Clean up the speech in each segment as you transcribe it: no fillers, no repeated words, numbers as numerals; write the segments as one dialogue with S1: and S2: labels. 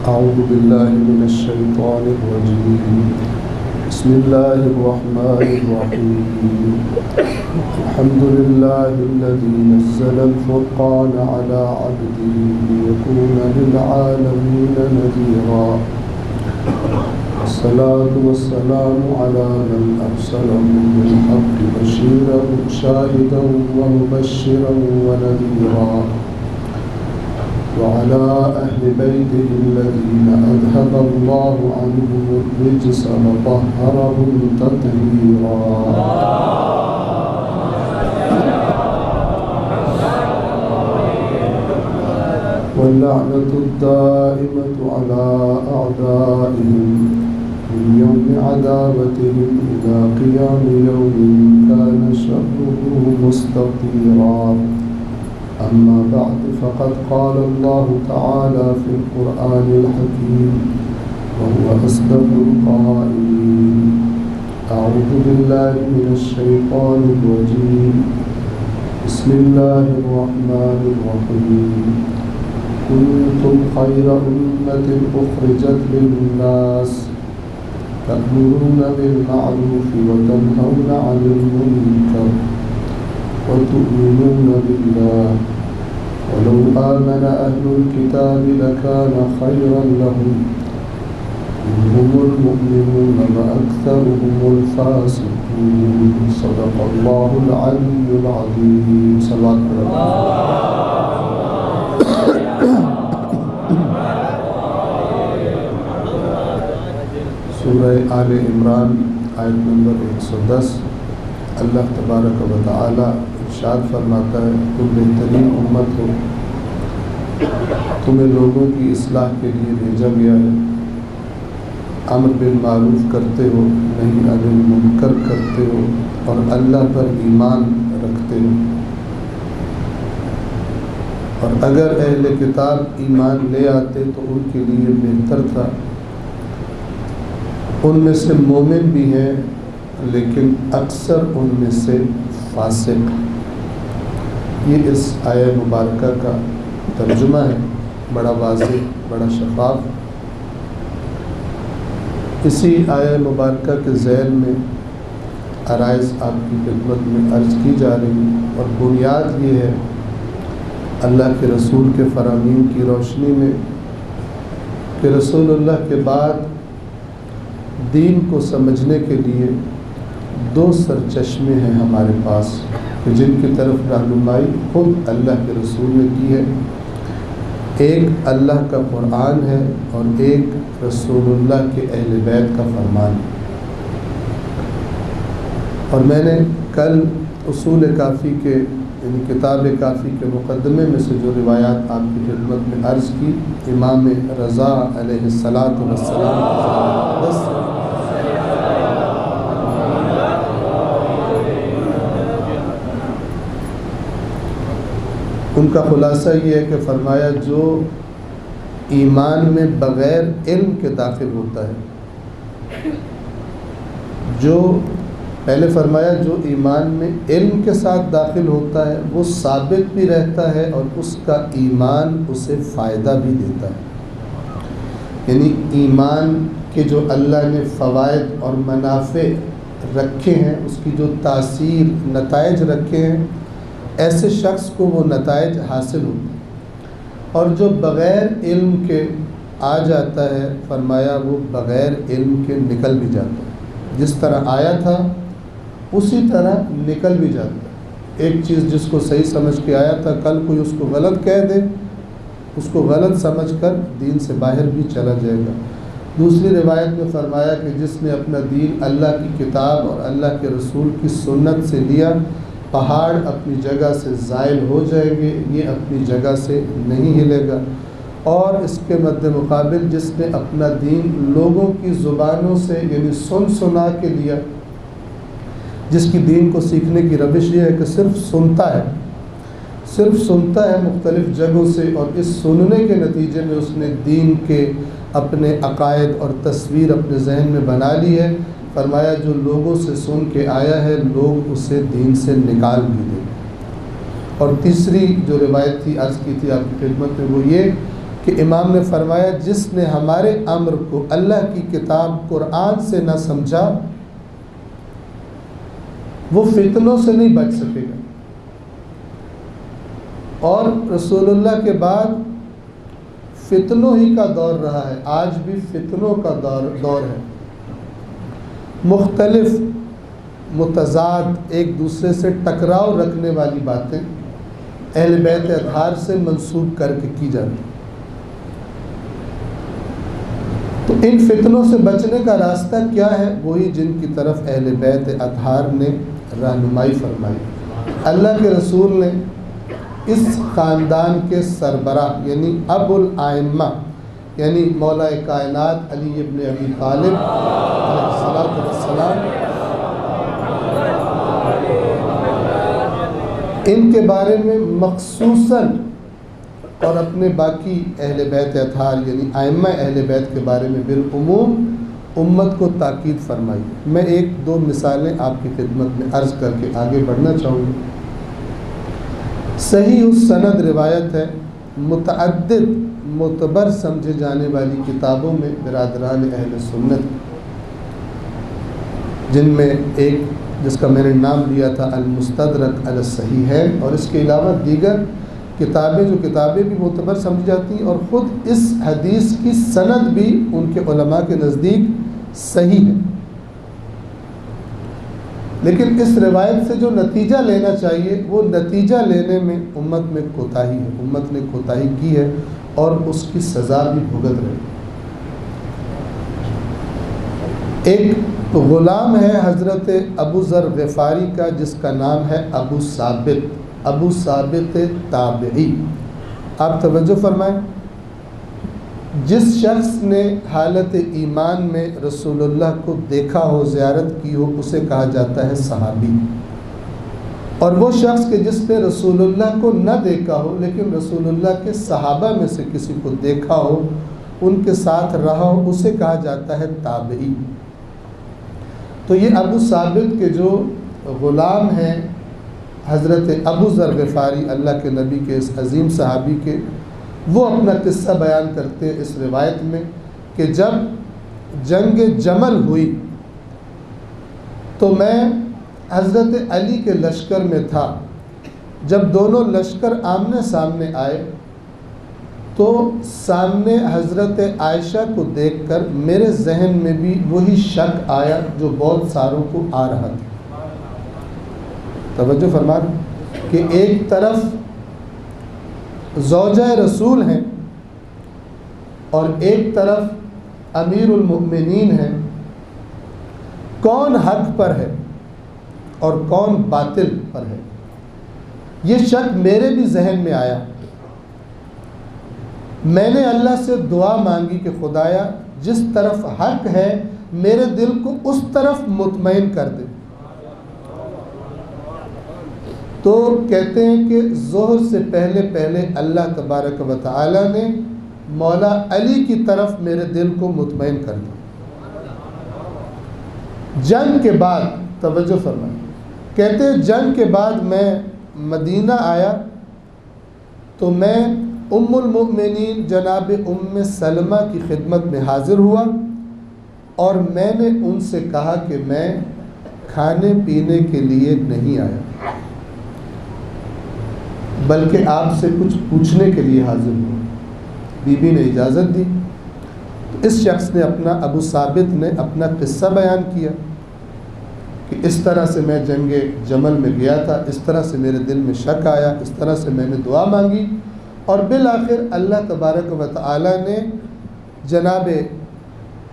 S1: أعوذ بالله من الشيطان الرجيم. بسم الله الرحمن الرحيم. الحمد لله الذي نزل الفرقان على عبده ليكون للعالمين نذيرا. الصلاة والسلام على من أرسله بالحق بشيرا شاهدا ومبشرا ونذيرا، وعلى أهل بيته الذين أذهب الله عنهم الرجس وطهرهم تطهيرا. واللعنة الدائمة على أعدائهم من يوم عداوتهم إلى قيام يوم كان شره مستطيرا. أما بعد، فقد قال الله تعالى في القرآن الحكيم وهو أصدق القائلين: أعوذ بالله من الشيطان الرجيم. بسم الله الرحمن الرحيم. كنتم خير أمة أخرجت للناس تأمرون بالمعروف وتنهون عن المنكر وتؤمنون بالله ولو آمن أهل الكتاب لكان خيرا لهم منهم المؤمنون وأكثرهم الفاسقون. صدق الله العلي العظيم. صلوات سورہ آل عمران آیت نمبر 110. اللہ تبارک و تعالی ارشاد فرماتا ہے: تم بہترین امت ہو، تمہیں لوگوں کی اصلاح کے لیے بھیجا گیا ہے، امر بالمعروف کرتے ہو، نہی عن المنکر کرتے ہو، اور اللہ پر ایمان رکھتے ہو. اور اگر اہل کتاب ایمان لے آتے تو ان کے لیے بہتر تھا. ان میں سے مومن بھی ہیں لیکن اکثر ان میں سے فاسق. یہ اس آیہ مبارکہ کا ترجمہ ہے، بڑا واضح، بڑا شفاف. اسی آیہ مبارکہ کے ذیل میں عرائض آپ کی خدمت میں عرض کی جا رہی، اور بنیاد یہ ہے اللہ کے رسول کے فرامین کی روشنی میں کہ رسول اللہ کے بعد دین کو سمجھنے کے لیے دو سرچشمے ہیں ہمارے پاس کہ جن کی طرف رہنمائی خود اللہ کے رسول نے کی ہے. ایک اللہ کا قرآن ہے اور ایک رسول اللہ کے اہل بیت کا فرمان ہے. اور میں نے کل اصول کافی کے یعنی کتاب کافی کے مقدمے میں سے جو روایات آپ کی خدمت میں عرض کی، امام رضا علیہ السلام ان کا خلاصہ یہ ہے کہ فرمایا جو ایمان میں بغیر علم کے داخل ہوتا ہے، جو پہلے فرمایا جو ایمان میں علم کے ساتھ داخل ہوتا ہے وہ ثابت بھی رہتا ہے اور اس کا ایمان اسے فائدہ بھی دیتا ہے. یعنی ایمان کے جو اللہ نے فوائد اور منافع رکھے ہیں، اس کی جو تاثیر نتائج رکھے ہیں، ایسے شخص کو وہ نتائج حاصل ہوتے ہیں. اور جو بغیر علم کے آ جاتا ہے، فرمایا وہ بغیر علم کے نکل بھی جاتا ہے. جس طرح آیا تھا اسی طرح نکل بھی جاتا ہے. ایک چیز جس کو صحیح سمجھ کے آیا تھا، کل کوئی اس کو غلط کہہ دے، اس کو غلط سمجھ کر دین سے باہر بھی چلا جائے گا. دوسری روایت میں فرمایا کہ جس نے اپنا دین اللہ کی کتاب اور اللہ کے رسول کی سنت سے لیا، پہاڑ اپنی جگہ سے زائل ہو جائیں گے، یہ اپنی جگہ سے نہیں ہلے گا. اور اس کے مد مقابل جس نے اپنا دین لوگوں کی زبانوں سے یعنی سنا کے لیا، جس کی دین کو سیکھنے کی روش یہ ہے کہ صرف سنتا ہے مختلف جگہوں سے، اور اس سننے کے نتیجے میں اس نے دین کے اپنے عقائد اور تصویر اپنے ذہن میں بنا لی ہے. فرمایا جو لوگوں سے سن کے آیا ہے، لوگ اسے دین سے نکال بھی دیں. اور تیسری جو روایت تھی عرض کی تھی آپ کی خدمت میں، وہ یہ کہ امام نے فرمایا جس نے ہمارے امر کو اللہ کی کتاب قرآن سے نہ سمجھا وہ فتنوں سے نہیں بچ سکے گا. اور رسول اللہ کے بعد فتنوں ہی کا دور رہا ہے، آج بھی فتنوں کا دور ہے. مختلف متضاد ایک دوسرے سے ٹکراؤ رکھنے والی باتیں اہل بیت اطہار سے منسوب کر کے کی جاتی. تو ان فتنوں سے بچنے کا راستہ کیا ہے؟ وہی جن کی طرف اہل بیت اطہار نے رہنمائی فرمائی. اللہ کے رسول نے اس خاندان کے سربراہ یعنی ابو الائمہ یعنی مولا کائنات علی ابن ابی طالب علیہ السلام ان کے بارے میں مخصوصاً اور اپنے باقی اہل بیت اطہار یعنی ائمہ اہل بیت کے بارے میں بالعموم امت کو تاکید فرمائی. میں ایک دو مثالیں آپ کی خدمت میں عرض کر کے آگے بڑھنا چاہوں گا. صحیح السند روایت ہے، متعدد معتبر سمجھے جانے والی کتابوں میں برادران اہل سنت جن میں ایک جس کا میں نے نام لیا تھا المستدرک علی الصحیحین، اور اس کے علاوہ دیگر کتابیں جو کتابیں بھی معتبر سمجھی جاتی ہیں اور خود اس حدیث کی سند بھی ان کے علماء کے نزدیک صحیح ہے. لیکن اس روایت سے جو نتیجہ لینا چاہیے وہ نتیجہ لینے میں امت میں کوتاہی ہے، امت نے کوتاہی کی ہے اور اس کی سزا بھی بھگت رہی. ایک غلام ہے حضرت ابو ذر غفاری کا جس کا نام ہے ابو ثابت تابعی. آپ توجہ فرمائیں، جس شخص نے حالت ایمان میں رسول اللہ کو دیکھا ہو، زیارت کی ہو، اسے کہا جاتا ہے صحابی. اور وہ شخص کہ جس نے رسول اللہ کو نہ دیکھا ہو لیکن رسول اللہ کے صحابہ میں سے کسی کو دیکھا ہو، ان کے ساتھ رہا ہو، اسے کہا جاتا ہے تابعی. تو یہ ابو ثابت کے جو غلام ہیں حضرت ابو ذر غفاری اللہ کے نبی کے اس عظیم صحابی کے، وہ اپنا قصہ بیان کرتے ہیں اس روایت میں کہ جب جنگ جمل ہوئی تو میں حضرت علی کے لشکر میں تھا. جب دونوں لشکر آمنے سامنے آئے تو سامنے حضرت عائشہ کو دیکھ کر میرے ذہن میں بھی وہی شک آیا جو بہت ساروں کو آ رہا تھا. توجہ فرما کہ ایک طرف زوجہ رسول ہیں اور ایک طرف امیر المؤمنین ہیں، کون حق پر ہے اور کون باطل پر ہے؟ یہ شک میرے بھی ذہن میں آیا. میں نے اللہ سے دعا مانگی کہ خدایا جس طرف حق ہے میرے دل کو اس طرف مطمئن کر دے. تو کہتے ہیں کہ ظہر سے پہلے اللہ تبارک و تعالی نے مولا علی کی طرف میرے دل کو مطمئن کر دیا. جنگ کے بعد توجہ فرمائیں، کہتے ہیں جنگ کے بعد میں مدینہ آیا تو میں ام المؤمنین جناب ام سلمہ کی خدمت میں حاضر ہوا اور میں نے ان سے کہا کہ میں کھانے پینے کے لیے نہیں آیا بلکہ آپ سے کچھ پوچھنے کے لیے حاضر ہوا. بی بی نے اجازت دی. اس شخص نے ابو ثابت نے اپنا قصہ بیان کیا کہ اس طرح سے میں جنگ جمل میں گیا تھا، اس طرح سے میرے دل میں شک آیا، اس طرح سے میں نے دعا مانگی اور بالآخر اللہ تبارک و تعالی نے جناب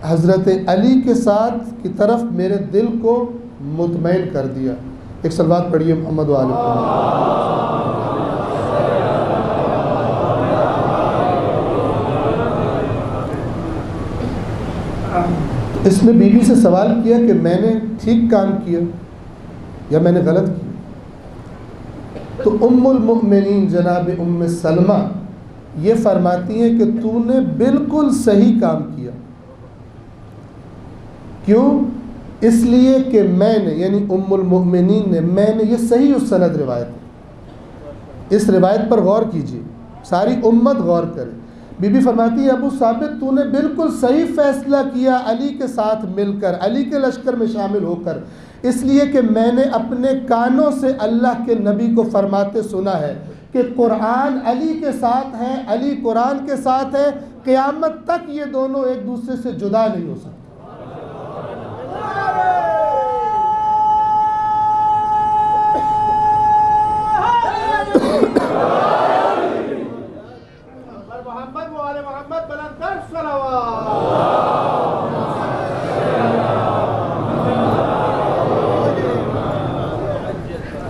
S1: حضرت علی کے ساتھ کی طرف میرے دل کو مطمئن کر دیا. ایک صلوات پڑھیے محمد و آل محمد. اس نے بی بی سے سوال کیا کہ میں نے ٹھیک کام کیا یا میں نے غلط کیا؟ تو ام المؤمنین جناب ام سلمہ یہ فرماتی ہیں کہ تو نے بالکل صحیح کام کیا. کیوں؟ اس لیے کہ میں نے یعنی ام المؤمنین نے یہ صحیح السند روایت ہے، اس روایت پر غور کیجیے، ساری امت غور کرے. بی بی فرماتی ہے ابو ثابت تو نے بالکل صحیح فیصلہ کیا علی کے ساتھ مل کر، علی کے لشکر میں شامل ہو کر، اس لیے کہ میں نے اپنے کانوں سے اللہ کے نبی کو فرماتے سنا ہے کہ قرآن علی کے ساتھ ہے، علی قرآن کے ساتھ ہے، قیامت تک یہ دونوں ایک دوسرے سے جدا نہیں ہو سکتے۔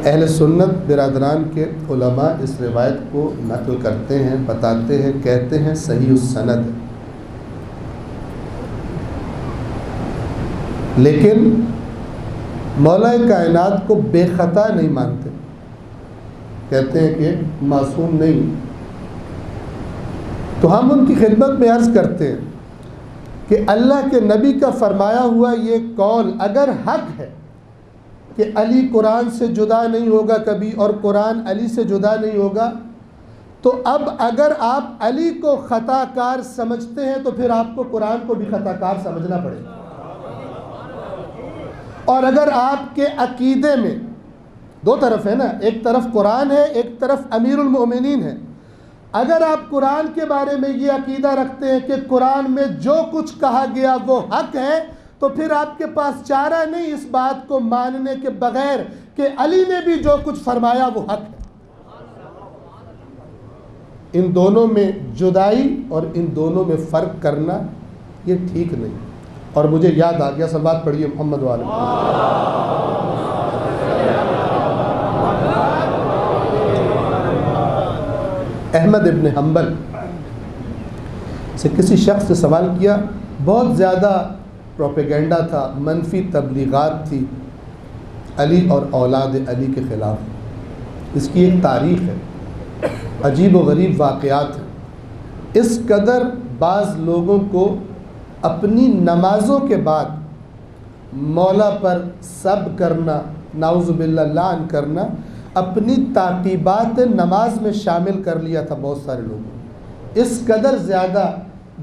S1: اہل سنت برادران کے علماء اس روایت کو نقل کرتے ہیں، بتاتے ہیں، کہتے ہیں صحیح السند، لیکن مولا کائنات کو بے خطا نہیں مانتے، کہتے ہیں کہ معصوم نہیں۔ تو ہم ان کی خدمت میں عرض کرتے ہیں کہ اللہ کے نبی کا فرمایا ہوا یہ قول اگر حق ہے کہ علی قرآن سے جدا نہیں ہوگا کبھی اور قرآن علی سے جدا نہیں ہوگا، تو اب اگر آپ علی کو خطا کار سمجھتے ہیں تو پھر آپ کو قرآن کو بھی خطا کار سمجھنا پڑے گا۔ اور اگر آپ کے عقیدے میں دو طرف ہے نا، ایک طرف قرآن ہے، ایک طرف امیر المؤمنین ہے، اگر آپ قرآن کے بارے میں یہ عقیدہ رکھتے ہیں کہ قرآن میں جو کچھ کہا گیا وہ حق ہے، تو پھر آپ کے پاس چارہ نہیں اس بات کو ماننے کے بغیر کہ علی نے بھی جو کچھ فرمایا وہ حق ہے۔ ان دونوں میں جدائی اور ان دونوں میں فرق کرنا یہ ٹھیک نہیں۔ اور مجھے یاد آ گیا، صلوات پڑھیے محمد والے احمد ابن حنبل سے کسی شخص نے سوال کیا، بہت زیادہ پروپیگنڈا تھا، منفی تبلیغات تھی علی اور اولاد علی کے خلاف۔ اس کی ایک تاریخ ہے، عجیب و غریب واقعات ہیں۔ اس قدر بعض لوگوں کو اپنی نمازوں کے بعد مولا پر سب کرنا، نعوذ باللہ لعن کرنا، اپنی تعقیبات نماز میں شامل کر لیا تھا بہت سارے لوگوں۔ اس قدر زیادہ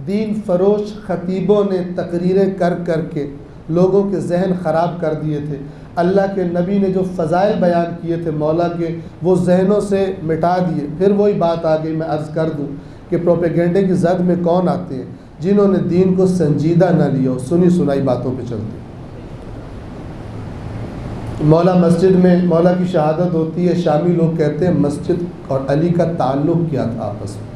S1: دین فروش خطیبوں نے تقریریں کر کر کے لوگوں کے ذہن خراب کر دیے تھے۔ اللہ کے نبی نے جو فضائل بیان کیے تھے مولا کے، وہ ذہنوں سے مٹا دیے۔ پھر وہی بات آ گئی، میں عرض کر دوں کہ پروپیگنڈے کی زد میں کون آتے ہیں؟ جنہوں نے دین کو سنجیدہ نہ لیا، سنی سنائی باتوں پہ چلتے۔ مولا مسجد میں مولا کی شہادت ہوتی ہے، شامی لوگ کہتے ہیں مسجد اور علی کا تعلق کیا تھا آپس میں،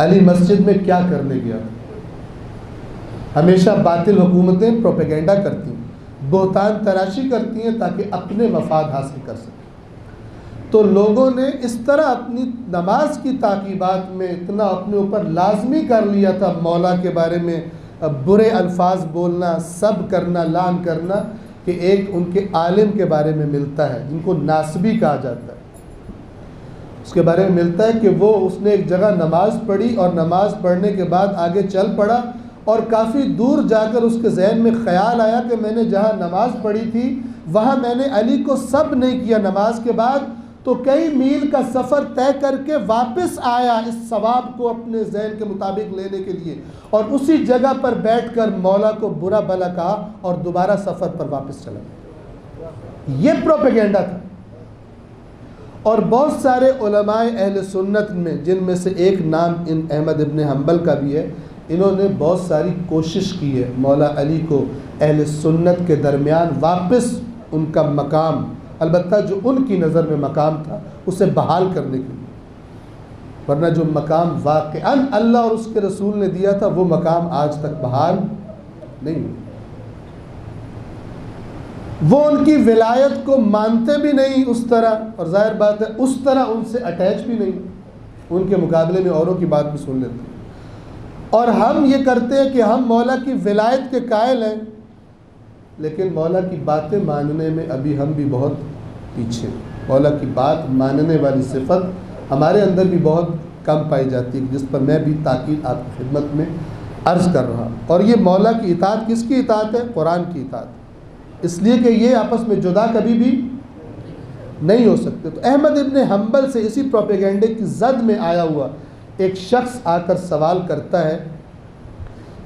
S1: علی مسجد میں کیا کرنے گیا تھا۔ ہمیشہ باطل حکومتیں پروپیگنڈا کرتی ہیں، بہتان تراشی کرتی ہیں تاکہ اپنے مفاد حاصل کر سکیں۔ تو لوگوں نے اس طرح اپنی نماز کی تعقیبات میں اتنا اپنے اوپر لازمی کر لیا تھا مولا کے بارے میں برے الفاظ بولنا، سب کرنا، لعن کرنا، کہ ایک ان کے عالم کے بارے میں ملتا ہے جن کو ناسبی کہا جاتا ہے، اس کے بارے میں ملتا ہے کہ وہ اس نے ایک جگہ نماز پڑھی اور نماز پڑھنے کے بعد آگے چل پڑا اور کافی دور جا کر اس کے ذہن میں خیال آیا کہ میں نے جہاں نماز پڑھی تھی وہاں میں نے علی کو سب نہیں کیا نماز کے بعد، تو کئی میل کا سفر طے کر کے واپس آیا اس ثواب کو اپنے ذہن کے مطابق لینے کے لیے، اور اسی جگہ پر بیٹھ کر مولا کو برا بھلا کہا اور دوبارہ سفر پر واپس چلا گیا۔ یہ پروپیگنڈا تھا۔ اور بہت سارے علماء اہل سنت میں، جن میں سے ایک نام ان احمد ابن حنبل کا بھی ہے، انہوں نے بہت ساری کوشش کی ہے مولا علی کو اہل سنت کے درمیان واپس ان کا مقام، البتہ جو ان کی نظر میں مقام تھا، اسے بحال کرنے کے لیے، ورنہ جو مقام واقعاً اللہ اور اس کے رسول نے دیا تھا وہ مقام آج تک بحال نہیں ہوا۔ وہ ان کی ولایت کو مانتے بھی نہیں اس طرح، اور ظاہر بات ہے اس طرح ان سے اٹیچ بھی نہیں، ان کے مقابلے میں اوروں کی بات بھی سن لیتے ہیں۔ اور ہم یہ کرتے ہیں کہ ہم مولا کی ولایت کے قائل ہیں، لیکن مولا کی باتیں ماننے میں ابھی ہم بھی بہت پیچھے۔ مولا کی بات ماننے والی صفت ہمارے اندر بھی بہت کم پائی جاتی ہے، جس پر میں بھی تاکید آپ کی خدمت میں عرض کر رہا ہوں۔ اور یہ مولا کی اطاعت کس کی اطاعت ہے؟ قرآن کی اطاعت، اس لیے کہ یہ آپس میں جدا کبھی بھی نہیں ہو سکتے۔ تو احمد ابن حنبل سے اسی پروپیگنڈے کی زد میں آیا ہوا ایک شخص آ کر سوال کرتا ہے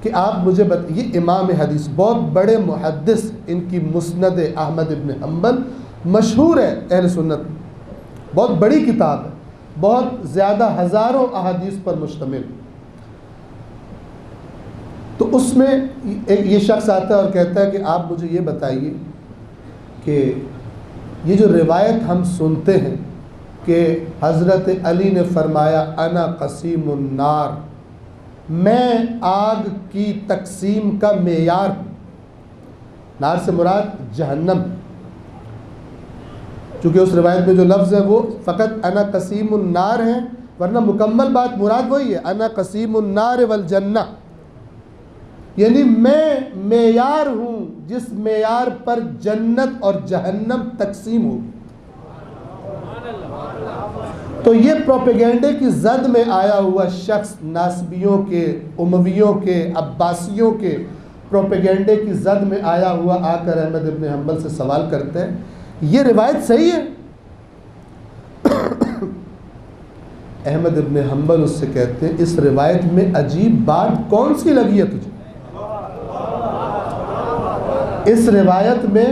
S1: کہ آپ مجھے یہ امام حدیث بہت بڑے محدث، ان کی مسند احمد ابن حنبل مشہور ہے اہل سنت، بہت بڑی کتاب ہے، بہت زیادہ ہزاروں احادیث پر مشتمل. تو اس میں یہ شخص آتا ہے اور کہتا ہے کہ آپ مجھے یہ بتائیے کہ یہ جو روایت ہم سنتے ہیں کہ حضرت علی نے فرمایا انا قسیم النار، میں آگ کی تقسیم کا معیار ہوں. نار سے مراد جہنم، چونکہ اس روایت میں جو لفظ ہے وہ فقط انا قسیم النار ہے، ورنہ مکمل بات مراد وہی ہے انا قسیم النار والجنہ، یعنی میں معیار ہوں جس معیار پر جنت اور جہنم تقسیم ہوگی. تو یہ پروپیگنڈے کی زد میں آیا ہوا شخص ناصبیوں کے، امویوں کے، عباسیوں کے پروپیگنڈے کی زد میں آیا ہوا آ کر احمد ابن حنبل سے سوال کرتے ہیں یہ روایت صحیح ہے؟ احمد ابن حنبل اس سے کہتے ہیں اس روایت میں عجیب بات کون سی لگی ہے تجھے؟ اس روایت میں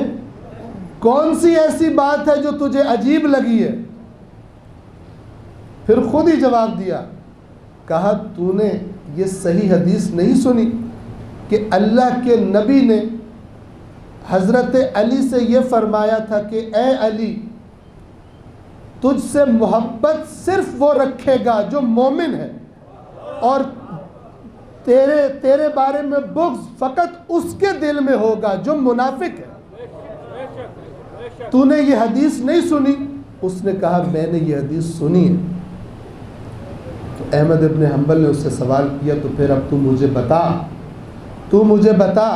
S1: کون سی ایسی بات ہے جو تجھے عجیب لگی ہے؟ پھر خود ہی جواب دیا، کہا تو نے یہ صحیح حدیث نہیں سنی کہ اللہ کے نبی نے حضرت علی سے یہ فرمایا تھا کہ اے علی تجھ سے محبت صرف وہ رکھے گا جو مومن ہے، اور تیرے بارے میں بغض فقط اس کے دل میں ہوگا جو منافق ہے. تو نے یہ حدیث نہیں سنی؟ اس نے کہا میں نے یہ حدیث سنی ہے. تو احمد ابن حنبل نے اس سے سوال کیا تو پھر اب تو مجھے بتا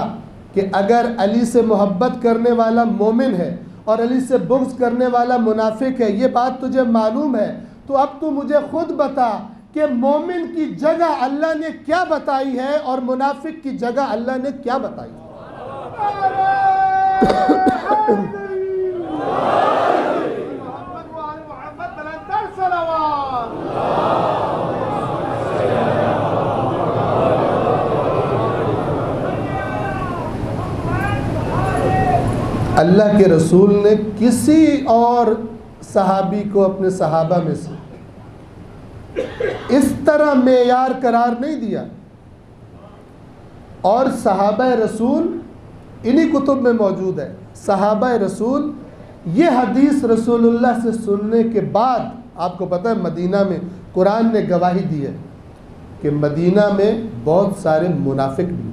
S1: کہ اگر علی سے محبت کرنے والا مومن ہے اور علی سے بغض کرنے والا منافق ہے، یہ بات تجھے معلوم ہے، تو اب تو مجھے خود بتا کہ مومن کی جگہ اللہ نے کیا بتائی ہے اور منافق کی جگہ اللہ نے کیا بتائی ہے. اللہ کے رسول نے کسی اور صحابی کو اپنے صحابہ میں سے اس طرح معیار قرار نہیں دیا، اور صحابہ رسول انہی کتب میں موجود ہے. صحابہ رسول یہ حدیث رسول اللہ سے سننے کے بعد، آپ کو پتہ ہے مدینہ میں قرآن نے گواہی دی ہے کہ مدینہ میں بہت سارے منافق بھی،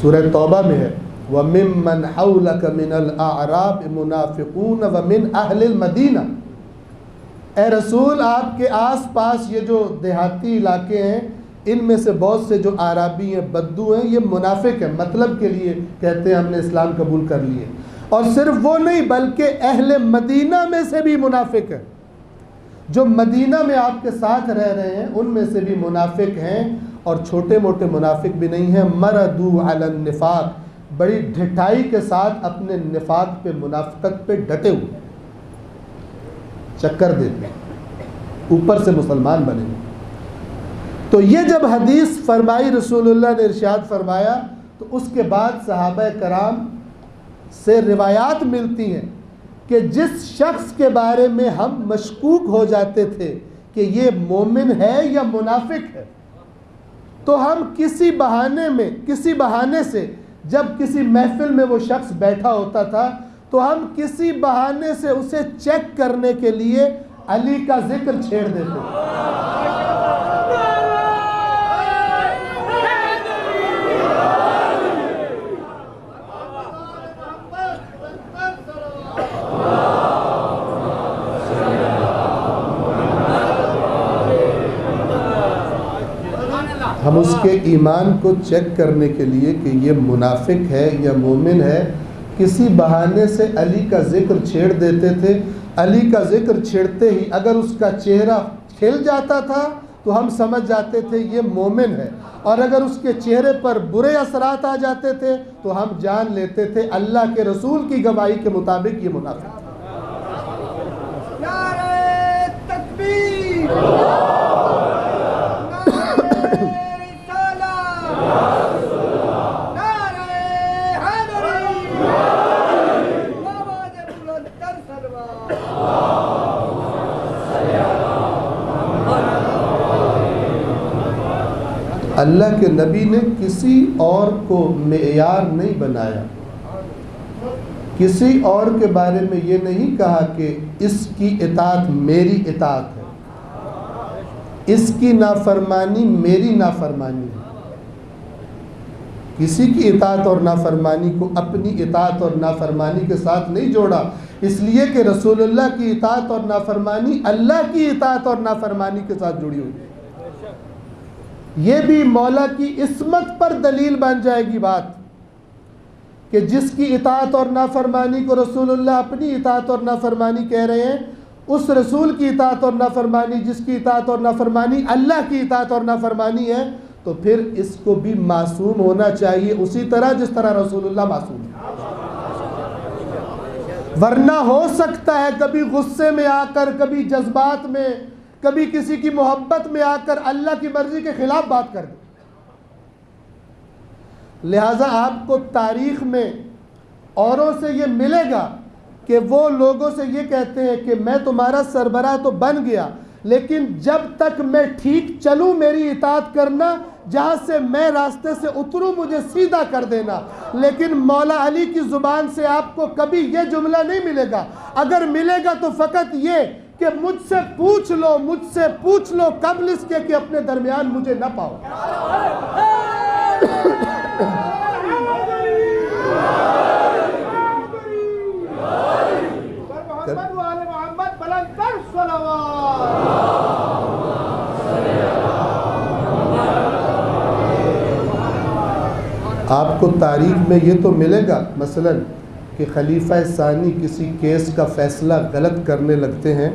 S1: سورہ توبہ میں ہے وَمِمَّنْ حَوْلَكَ مِنَ الْأَعْرَابِ مُنَافِقُونَ وَمِنْ أَهْلِ الْمَدِينَةِ. اے رسول آپ کے آس پاس یہ جو دیہاتی علاقے ہیں ان میں سے بہت سے جو عرابی ہیں، بدو ہیں، یہ منافق ہیں، مطلب کے لیے کہتے ہیں ہم نے اسلام قبول کر لیے. اور صرف وہ نہیں بلکہ اہل مدینہ میں سے بھی منافق ہیں، جو مدینہ میں آپ کے ساتھ رہ رہے ہیں ان میں سے بھی منافق ہیں، اور چھوٹے موٹے منافق بھی نہیں ہیں. مردو علی النفاق، بڑی ڈھٹائی کے ساتھ اپنے نفاق پہ، منافقت پہ ڈٹے ہوئے، چکر دیتے اوپر سے مسلمان بنے. تو یہ جب حدیث فرمائی رسول اللہ نے ارشاد فرمایا تو اس کے بعد صحابہ کرام سے روایات ملتی ہیں کہ جس شخص کے بارے میں ہم مشکوک ہو جاتے تھے کہ یہ مومن ہے یا منافق ہے، تو ہم کسی بہانے سے جب کسی محفل میں وہ شخص بیٹھا ہوتا تھا تو ہم کسی بہانے سے اسے چیک کرنے کے لیے علی کا ذکر چھیڑ دیتے تھے. ہم اس کے ایمان کو چیک کرنے کے لیے کہ یہ منافق ہے یا مومن ہے کسی بہانے سے علی کا ذکر چھیڑ دیتے تھے. علی کا ذکر چھیڑتے ہی اگر اس کا چہرہ کھل جاتا تھا تو ہم سمجھ جاتے تھے یہ مومن ہے، اور اگر اس کے چہرے پر برے اثرات آ جاتے تھے تو ہم جان لیتے تھے اللہ کے رسول کی گواہی کے مطابق یہ منافق ہے. اللہ کے نبی نے کسی اور کو معیار نہیں بنایا، کسی اور کے بارے میں یہ نہیں کہا کہ اس کی اطاعت میری اطاعت ہے، اس کی نافرمانی میری نافرمانی ہے۔ کسی کی اطاعت اور نافرمانی کو اپنی اطاعت اور نافرمانی کے ساتھ نہیں جوڑا، اس لیے کہ رسول اللہ کی اطاعت اور نافرمانی اللہ کی اطاعت اور نافرمانی کے ساتھ جڑی ہوئی ہے۔ یہ بھی مولا کی عصمت پر دلیل بن جائے گی بات کہ جس کی اطاعت اور نافرمانی کو رسول اللہ اپنی اطاعت اور نافرمانی کہہ رہے ہیں، اس رسول کی اطاعت اور نافرمانی جس کی اطاعت اور نافرمانی اللہ کی اطاعت اور نافرمانی ہے، تو پھر اس کو بھی معصوم ہونا چاہیے اسی طرح جس طرح رسول اللہ معصوم ہے۔ ورنہ ہو سکتا ہے کبھی غصے میں آ کر، کبھی جذبات میں، کبھی کسی کی محبت میں آ کر اللہ کی مرضی کے خلاف بات کر دے۔ لہٰذا آپ کو تاریخ میں اوروں سے یہ ملے گا کہ وہ لوگوں سے یہ کہتے ہیں کہ میں تمہارا سربراہ تو بن گیا، لیکن جب تک میں ٹھیک چلوں میری اطاعت کرنا، جہاں سے میں راستے سے اتروں مجھے سیدھا کر دینا۔ لیکن مولا علی کی زبان سے آپ کو کبھی یہ جملہ نہیں ملے گا، اگر ملے گا تو فقط یہ کہ مجھ سے پوچھ لو قبل اس کے کہ اپنے درمیان مجھے نہ پاؤ۔ آپ کو تاریخ میں یہ تو ملے گا مثلاً کہ خلیفہ ثانی کسی کیس کا فیصلہ غلط کرنے لگتے ہیں،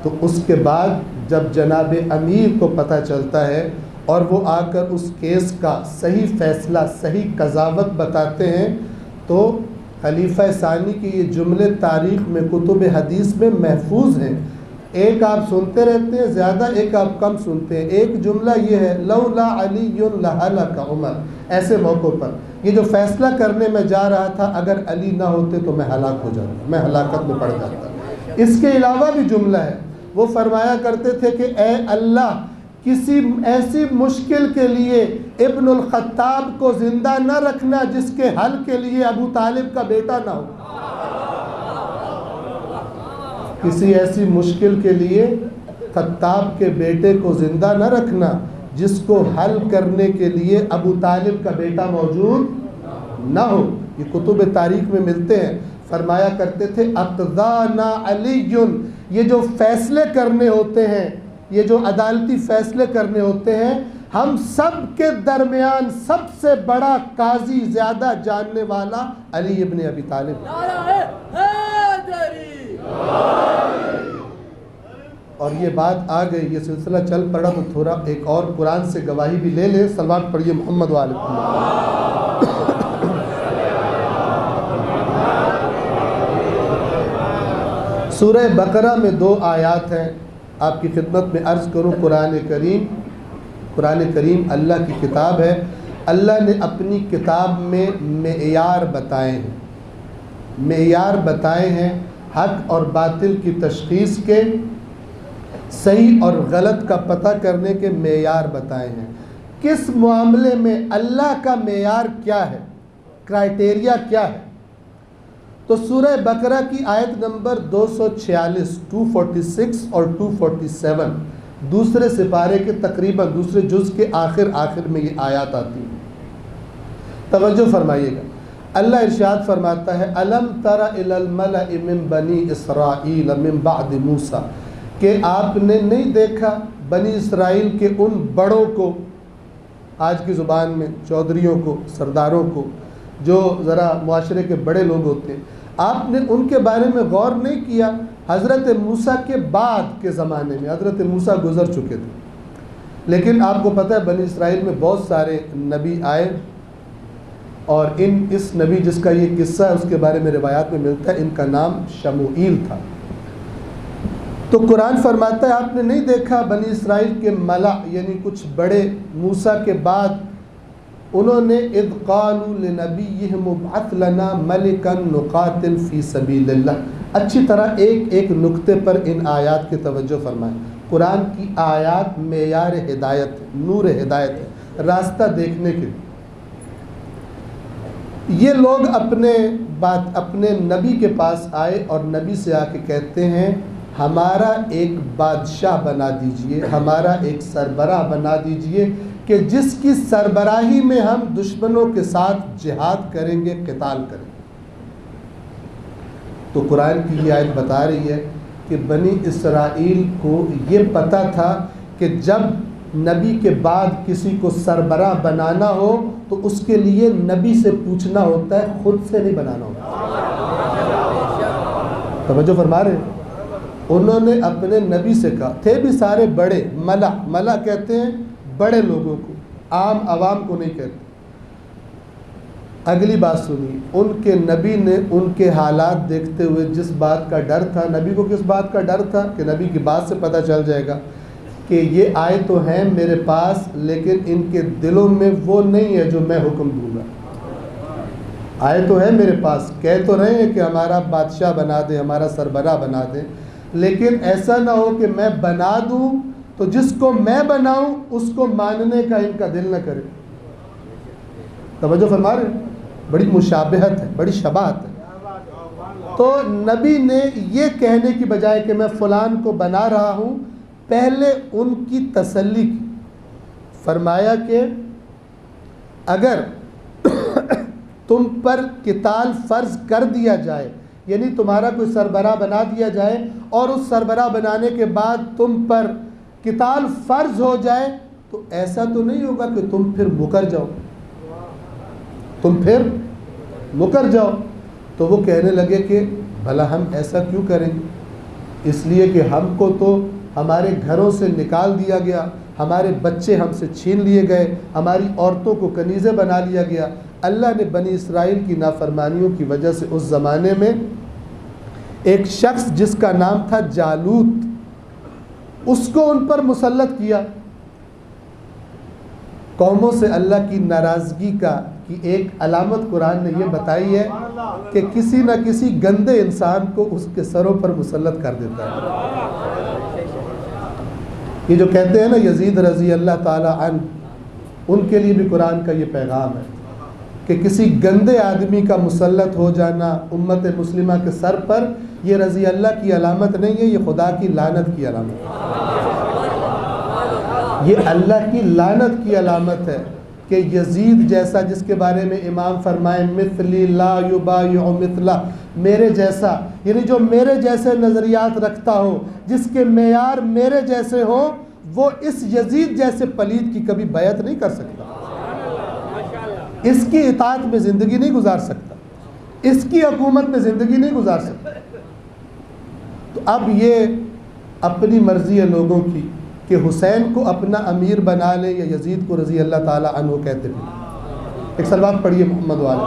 S1: تو اس کے بعد جب جناب امیر کو پتہ چلتا ہے اور وہ آ کر اس کیس کا صحیح فیصلہ، صحیح قضاوت بتاتے ہیں، تو خلیفہ ثانی کی یہ جملے تاریخ میں، کتب حدیث میں محفوظ ہیں۔ ایک آپ سنتے رہتے ہیں زیادہ، ایک آپ کم سنتے ہیں۔ ایک جملہ یہ ہے لولا علی لہلک عمر، ایسے موقع پر یہ جو فیصلہ کرنے میں جا رہا تھا، اگر علی نہ ہوتے تو میں ہلاک ہو جاتا، میں ہلاکت میں پڑ جاتا۔ اس کے علاوہ بھی جملہ ہے، وہ فرمایا کرتے تھے کہ اے اللہ کسی ایسی مشکل کے لیے ابن الخطاب کو زندہ نہ رکھنا جس کے حل کے لیے ابو طالب کا بیٹا نہ ہو۔ کسی ایسی مشکل کے لیے خطاب کے بیٹے کو زندہ نہ رکھنا جس کو حل کرنے کے لیے ابو طالب کا بیٹا موجود نہ ہو۔ یہ کتب تاریخ میں ملتے ہیں۔ فرمایا کرتے تھے اقضانا علی، یہ جو فیصلے کرنے ہوتے ہیں، یہ جو عدالتی فیصلے کرنے ہوتے ہیں، ہم سب کے درمیان سب سے بڑا قاضی، زیادہ جاننے والا علی ابن ابی طالب۔ اور یہ بات آ گئی، یہ سلسلہ چل پڑا تو تھوڑا ایک اور قرآن سے گواہی بھی لے لیں۔ صلوات پڑھیے محمد وآل محمد۔ سورہ بقرہ میں 2 آیات ہیں، آپ کی خدمت میں عرض کروں۔ قرآن کریم اللہ کی کتاب ہے، اللہ نے اپنی کتاب میں معیار بتائے ہیں، معیار بتائے ہیں حق اور باطل کی تشخیص کے، صحیح اور غلط کا پتہ کرنے کے معیار بتائے ہیں۔ کس معاملے میں اللہ کا معیار کیا ہے، کرائٹیریا کیا ہے؟ تو سورہ بقرہ کی آیت نمبر 246، 246 اور 247 دوسرے سپارے کے تقریباً دوسرے جز کے آخر میں یہ آیات آتی ہیں۔ توجہ فرمائیے گا، اللہ ارشاد فرماتا ہے الم تر الی الملأ من بنی اسرائیل من بعد موسیٰ، کہ آپ نے نہیں دیکھا بنی اسرائیل کے ان بڑوں کو، آج کی زبان میں چودھریوں کو، سرداروں کو، جو ذرا معاشرے کے بڑے لوگ ہوتے ہیں، آپ نے ان کے بارے میں غور نہیں کیا؟ حضرت موسیٰ کے بعد کے زمانے میں حضرت موسیٰ گزر چکے تھے، لیکن آپ کو پتہ ہے بنی اسرائیل میں بہت سارے نبی آئے، اور اس نبی جس کا یہ قصہ ہے اس کے بارے میں روایات میں ملتا ہے، ان کا نام شموئیل تھا۔ تو قرآن فرماتا ہے آپ نے نہیں دیکھا بنی اسرائیل کے ملا یعنی کچھ بڑے موسیٰ کے بعد انہوں نے اذ قالوا لنبیہم ابعث لنا ملکا نقاتل فی سبیل اللہ. اچھی طرح ایک ایک نقطے پر ان آیات کی توجہ فرمائیں. قرآن کی آیات معیار ہدایت ہے، نور ہدایت ہے، راستہ دیکھنے کے لیے. یہ لوگ اپنے نبی کے پاس آئے اور نبی سے آ کے کہتے ہیں ہمارا ایک بادشاہ بنا دیجئے، ہمارا ایک سربراہ بنا دیجئے کہ جس کی سربراہی میں ہم دشمنوں کے ساتھ جہاد کریں گے، قتال کریں گے. تو قرآن کی یہ آیت بتا رہی ہے کہ بنی اسرائیل کو یہ پتہ تھا کہ جب نبی کے بعد کسی کو سربراہ بنانا ہو تو اس کے لیے نبی سے پوچھنا ہوتا ہے، خود سے نہیں بنانا ہوتا. توجہ فرما رہے ہیں؟ انہوں نے اپنے نبی سے کہا، تھے بھی سارے بڑے، ملا کہتے ہیں بڑے لوگوں کو، عام عوام کو نہیں کہتے. اگلی بات سنی، ان کے نبی نے ان کے حالات دیکھتے ہوئے جس بات کا ڈر تھا، نبی کو کس بات کا ڈر تھا کہ نبی کی بات سے پتہ چل جائے گا کہ یہ آئے تو ہیں میرے پاس لیکن ان کے دلوں میں وہ نہیں ہے جو میں حکم دوں گا. آئے تو ہیں میرے پاس، کہہ تو رہے ہیں کہ ہمارا بادشاہ بنا دیں، ہمارا سربراہ بنا دیں، لیکن ایسا نہ ہو کہ میں بنا دوں تو جس کو میں بناؤں اس کو ماننے کا ان کا دل نہ کرے. توجہ فرما رہے ہیں؟ بڑی مشابہت ہے، بڑی شباہت ہے. تو نبی نے یہ کہنے کی بجائے کہ میں فلان کو بنا رہا ہوں، پہلے ان کی تسلی کی. فرمایا کہ اگر تم پر قتال فرض کر دیا جائے، یعنی تمہارا کوئی سربراہ بنا دیا جائے اور اس سربراہ بنانے کے بعد تم پر قتال فرض ہو جائے تو ایسا تو نہیں ہوگا کہ تم پھر مکر جاؤ. تو وہ کہنے لگے کہ بھلا ہم ایسا کیوں کریں گے، اس لیے کہ ہم کو تو ہمارے گھروں سے نکال دیا گیا، ہمارے بچے ہم سے چھین لیے گئے، ہماری عورتوں کو کنیزیں بنا لیا گیا. اللہ نے بنی اسرائیل کی نافرمانیوں کی وجہ سے اس زمانے میں ایک شخص جس کا نام تھا جالوت، اس کو ان پر مسلط کیا. قوموں سے اللہ کی ناراضگی کی ایک علامت قرآن نے یہ بتائی ہے کہ کسی نہ کسی گندے انسان کو اس کے سروں پر مسلط کر دیتا ہے. یہ جو کہتے ہیں نا یزید رضی اللہ تعالی عنہ، ان کے لیے بھی قرآن کا یہ پیغام ہے کہ کسی گندے آدمی کا مسلط ہو جانا امت مسلمہ کے سر پر، یہ رضی اللہ کی علامت نہیں ہے، یہ خدا کی لعنت کی علامت ہے. یہ اللہ کی لعنت کی علامت ہے کہ یزید جیسا، جس کے بارے میں امام فرمائے مثلی لا یبایع مثلہ، میرے جیسا، یعنی جو میرے جیسے نظریات رکھتا ہو، جس کے معیار میرے جیسے ہوں، وہ اس یزید جیسے پلید کی کبھی بیعت نہیں کر سکتا، اس کی اطاعت میں زندگی نہیں گزار سکتا، اس کی حکومت میں زندگی نہیں گزار سکتا. تو اب یہ اپنی مرضی ہے لوگوں کی کہ حسین کو اپنا امیر بنا لے یا یزید کو رضی اللہ تعالی عنہ کہتے ہیں. ایک سلوات پڑھیے محمد والے.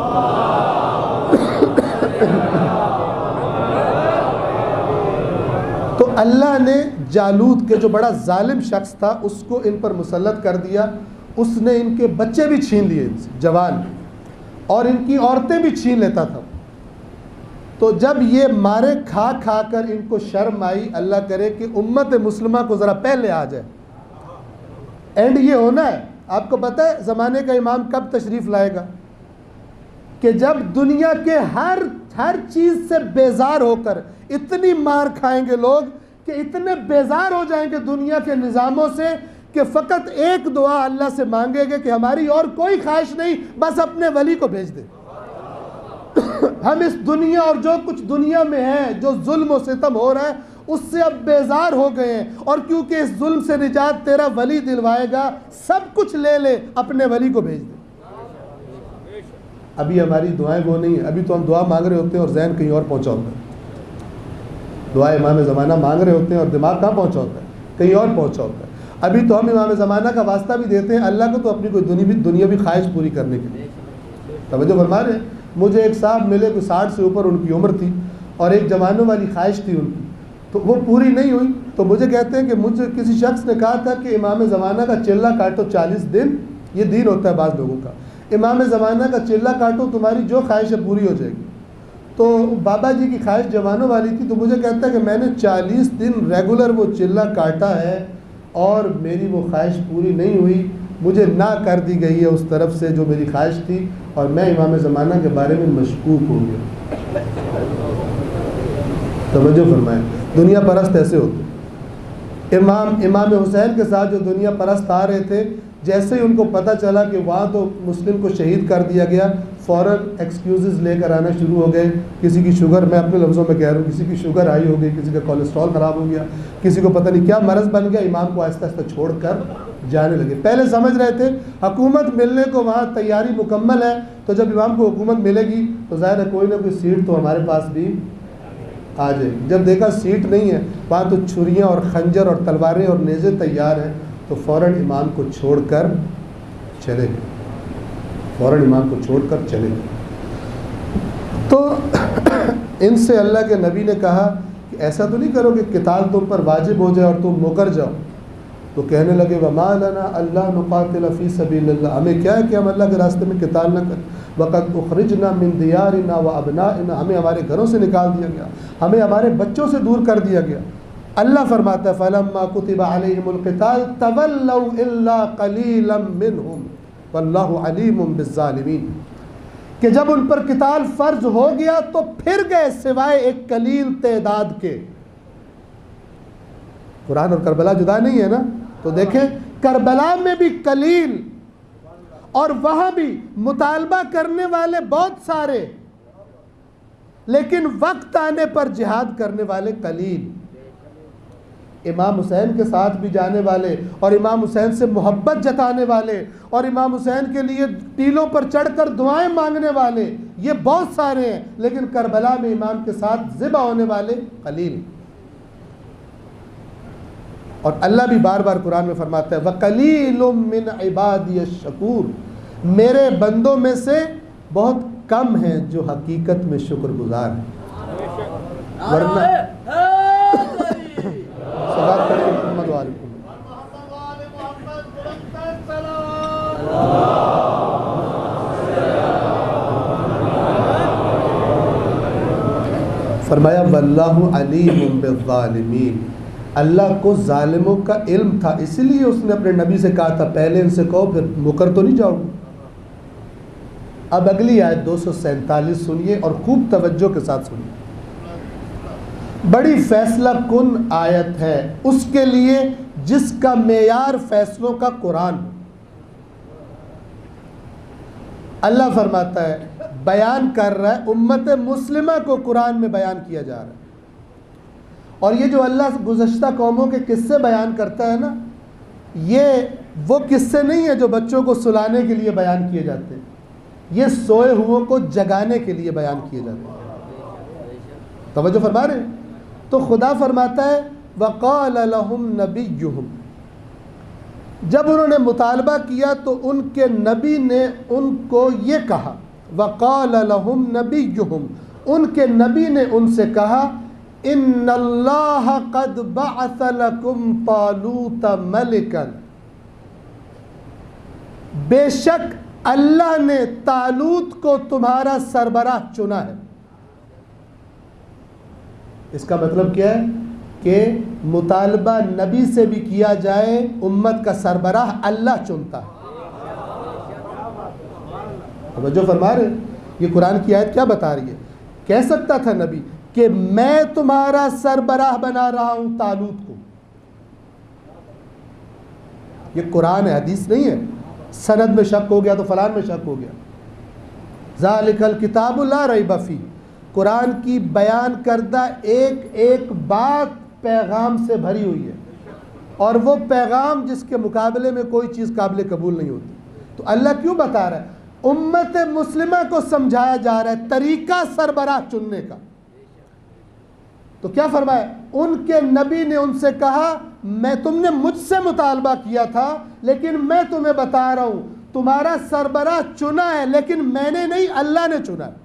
S1: تو اللہ نے جالوت کے جو بڑا ظالم شخص تھا اس کو ان پر مسلط کر دیا. اس نے ان کے بچے بھی چھین لیے ان سے، جوان، اور ان کی عورتیں بھی چھین لیتا تھا. تو جب یہ مارے کھا کھا کر ان کو شرم آئی، اللہ کرے کہ امت مسلمہ کو ذرا پہلے آ جائے، اینڈ یہ ہونا ہے. آپ کو پتہ ہے زمانے کا امام کب تشریف لائے گا؟ کہ جب دنیا کے ہر چیز سے بیزار ہو کر اتنی مار کھائیں گے لوگ کہ اتنے بیزار ہو جائیں گے دنیا کے نظاموں سے کہ فقط ایک دعا اللہ سے مانگے گے کہ ہماری اور کوئی خواہش نہیں، بس اپنے ولی کو بھیج دے. ہم اس دنیا اور جو کچھ دنیا میں ہے، جو ظلم و ستم ہو رہا ہے، اس سے اب بیزار ہو گئے ہیں، اور کیونکہ اس ظلم سے نجات تیرا ولی دلوائے گا، سب کچھ لے لے، اپنے ولی کو بھیج دے. ابھی ہماری دعائیں وہ نہیں ہیں. ابھی تو ہم دعا مانگ رہے ہوتے ہیں اور ذہن کہیں اور پہنچا ہوتا ہے. دعا امام زمانہ مانگ رہے ہوتے ہیں اور دماغ کہاں پہنچا ہوتا ہے؟ کہیں اور پہنچا ہوتا ہے. ابھی تو ہم امام زمانہ کا واسطہ بھی دیتے ہیں اللہ کو تو اپنی کوئی دنیاوی خواہش پوری کرنے کے لیے. توجہ فرما رہے ہیں؟ مجھے ایک صاحب ملے، کوئی 60 سے اوپر ان کی عمر تھی، اور ایک جوانوں والی خواہش تھی ان کی تو وہ پوری نہیں ہوئی. تو مجھے کہتے ہیں کہ مجھے کسی شخص نے کہا تھا کہ امام زمانہ کا چلہ کاٹو 40 دن، یہ دین ہوتا ہے بعض لوگوں کا. امام زمانہ کا چلہ کاٹو، تمہاری جو خواہش ہے پوری ہو جائے گی. تو بابا جی کی خواہش جوانوں والی تھی. تو مجھے کہتا ہے کہ میں نے 40 دن ریگولر وہ چلہ کاٹا ہے اور میری وہ خواہش پوری نہیں ہوئی. مجھے نہ کر دی گئی ہے اس طرف سے جو میری خواہش تھی، اور میں امام زمانہ کے بارے میں مشکوک ہو گیا. توجہ فرمائیں، دنیا پرست ایسے ہوتے. امام حسین کے ساتھ جو دنیا پرست آ رہے تھے، جیسے ہی ان کو پتہ چلا کہ وہاں تو مسلم کو شہید کر دیا گیا، فوراً ایکسکیوزز لے کر آنا شروع ہو گئے. کسی کی شوگر، میں اپنے لفظوں میں کہہ رہا ہوں، کسی کی شوگر ہائی ہو گئی، کسی کا کولیسٹرول خراب ہو گیا، کسی کو پتہ نہیں کیا مرض بن گیا. امام کو آہستہ آہستہ چھوڑ کر جانے لگے. پہلے سمجھ رہے تھے حکومت ملنے کو وہاں تیاری مکمل ہے، تو جب امام کو حکومت ملے گی تو ظاہر ہے کوئی نہ کوئی سیٹ تو ہمارے پاس بھی آ جائے گی. جب دیکھا سیٹ نہیں ہے، وہاں تو چھریاں اور خنجر اور تلواریں اور نیزے تیار ہیں، تو فوراً امام کو چھوڑ کر چلے گئے. فوراً امام کو چھوڑ کر چلے گئے. تو ان سے اللہ کے نبی نے کہا کہ ایسا تو نہیں کرو کہ قتال تم پر واجب ہو جائے اور تم مکر جاؤ. تو کہنے لگے وما لنا اللہ نقاتل فی سبیل اللہ، ہمیں کیا ہے کہ ہم اللہ کے راستے میں قتال نہ کریں. وقد اخرجنا من دیارنا وابنائنا، ہمیں ہمارے گھروں سے نکال دیا گیا، ہمیں ہمارے بچوں سے دور کر دیا گیا. اللہ فرماتا ہے فلما كتب عليهم القتال تولوا الا قليلا منهم والله علیم بالظالمین، کہ جب ان پر قتال فرض ہو گیا تو پھر گئے سوائے ایک قلیل تعداد کے. قرآن اور کربلا جدا نہیں ہے نا، تو دیکھیں کربلا میں بھی قلیل، اور وہاں بھی مطالبہ کرنے والے بہت سارے، لیکن وقت آنے پر جہاد کرنے والے قلیل. امام حسین کے ساتھ بھی جانے والے اور امام حسین سے محبت جتانے والے اور امام حسین کے لیے ٹیلوں پر چڑھ کر دعائیں مانگنے والے یہ بہت سارے ہیں، لیکن کربلا میں امام کے ساتھ ذبح ہونے والے قلیل. اور اللہ بھی بار بار قرآن میں فرماتا ہے وَقَلِيلٌ مِّنْ عِبَادِيَ الشَّكُورِ، میرے بندوں میں سے بہت کم ہیں جو حقیقت میں شکر گزار ہیں. ورنہ صلوات پڑھیں محمد و آل محمد. فرمایا واللہ علیم بالظالمین، اللہ کو ظالموں کا علم تھا، اس لیے اس نے اپنے نبی سے کہا تھا پہلے ان سے کہو پھر مکر تو نہیں جاؤ. اب اگلی آیت 247 سنیے اور خوب توجہ کے ساتھ سنیے. بڑی فیصلہ کن آیت ہے اس کے لیے جس کا معیار فیصلوں کا قرآن. اللہ فرماتا ہے، بیان کر رہا ہے امت مسلمہ کو قرآن میں بیان کیا جا رہا ہے. اور یہ جو اللہ گزشتہ قوموں کے قصے بیان کرتا ہے نا، یہ وہ قصے نہیں ہیں جو بچوں کو سلانے کے لیے بیان کیے جاتے ہیں، یہ سوئے ہوئوں کو جگانے کے لیے بیان کیے جاتے ہیں. توجہ فرما رہے ہیں؟ تو خدا فرماتا ہے وَقَالَ لَهُمْ نَبِيُّهُمْ، جب انہوں نے مطالبہ کیا تو ان کے نبی نے ان کو یہ کہا. وَقَالَ لَهُمْ نَبِيُّهُمْ، ان کے نبی نے ان سے کہا ان اللہ قد بعث لکم طالوت ملکا، بے شک اللہ نے طالوت کو تمہارا سربراہ چنا ہے. اس کا مطلب کیا ہے کہ مطالبہ نبی سے بھی کیا جائے، امت کا سربراہ اللہ چنتا ہے. توجہ فرما رہے؟ یہ قرآن کی آیت کیا بتا رہی ہے؟ کہہ سکتا تھا نبی کہ میں تمہارا سربراہ بنا رہا ہوں طالوت کو. یہ قرآن ہے، حدیث نہیں ہے. سند میں شک ہو گیا تو فلان میں شک ہو گیا. ذالک الکتاب لا ریب فیہ، قرآن کی بیان کردہ ایک ایک بات پیغام سے بھری ہوئی ہے، اور وہ پیغام جس کے مقابلے میں کوئی چیز قابل قبول نہیں ہوتی. تو اللہ کیوں بتا رہا ہے؟ امت مسلمہ کو سمجھایا جا رہا ہے طریقہ سربراہ چننے کا. تو کیا فرمایا؟ ان کے نبی نے ان سے کہا تم نے مجھ سے مطالبہ کیا تھا، لیکن میں تمہیں بتا رہا ہوں تمہارا سربراہ چنا ہے، لیکن میں نے نہیں، اللہ نے چنا ہے.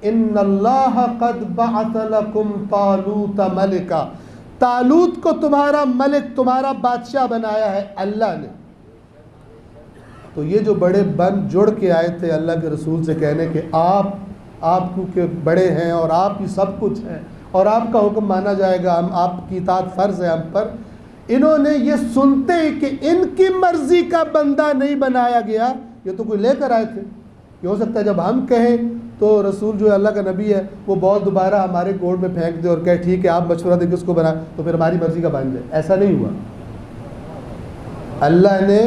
S1: ان اللہ قد بعث لکم طالوت ملکا، طالوت کو تمہارا ملک، تمہارا بادشاہ بنایا ہے اللہ نے۔ تو یہ جو بڑے بن جڑ کے آئے تھے اللہ کے رسول سے کہنے کہ آپ کیونکہ بڑے ہیں اور آپ ہی سب کچھ ہیں اور آپ کا حکم مانا جائے گا، ہم آپ کی اطاعت فرض ہے ہم پر، انہوں نے یہ سنتے ہی کہ ان کی مرضی کا بندہ نہیں بنایا گیا، یہ تو کوئی لے کر آئے تھے، یہ ہو سکتا ہے جب ہم کہیں تو رسول جو اللہ کا نبی ہے وہ بہت دوبارہ ہمارے کوڑ میں پھینک دے اور کہے ٹھیک ہے آپ مشورہ دیں کہ اس کو بنا، تو پھر ہماری مرضی کا بن جائے۔ ایسا نہیں ہوا، اللہ نے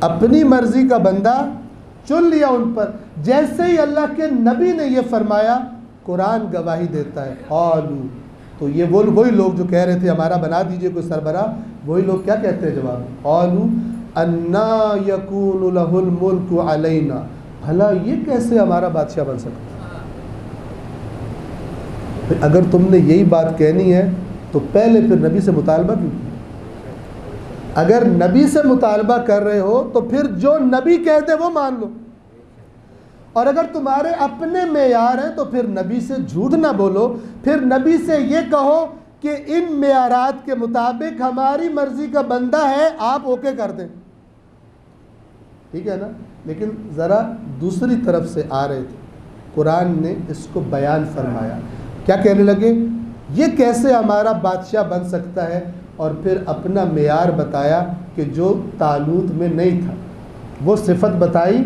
S1: اپنی مرضی کا بندہ چن لیا ان پر۔ جیسے ہی اللہ کے نبی نے یہ فرمایا، قرآن گواہی دیتا ہے قالو، تو یہ وہی لوگ جو کہہ رہے تھے ہمارا بنا دیجئے کوئی سربراہ، وہی لوگ کیا کہتے ہیں جواب میں؟ قالو انا یکون لہ الملک علینا، بھلا یہ کیسے ہمارا بادشاہ بن سکتا ہے؟ اگر تم نے یہی بات کہنی ہے تو پہلے پھر نبی سے مطالبہ کیوں کیا؟ اگر نبی سے مطالبہ کر رہے ہو تو پھر جو نبی کہتے وہ مان لو، اور اگر تمہارے اپنے معیار ہیں تو پھر نبی سے جھوٹ نہ بولو، پھر نبی سے یہ کہو کہ ان معیارات کے مطابق ہماری مرضی کا بندہ ہے، آپ اوکے کر دیں، ٹھیک ہے نا؟ لیکن ذرا دوسری طرف سے آ رہے تھے، قرآن نے اس کو بیان فرمایا، کیا کہنے لگے؟ یہ کیسے ہمارا بادشاہ بن سکتا ہے؟ اور پھر اپنا معیار بتایا کہ جو طالوت میں نہیں تھا، وہ صفت بتائی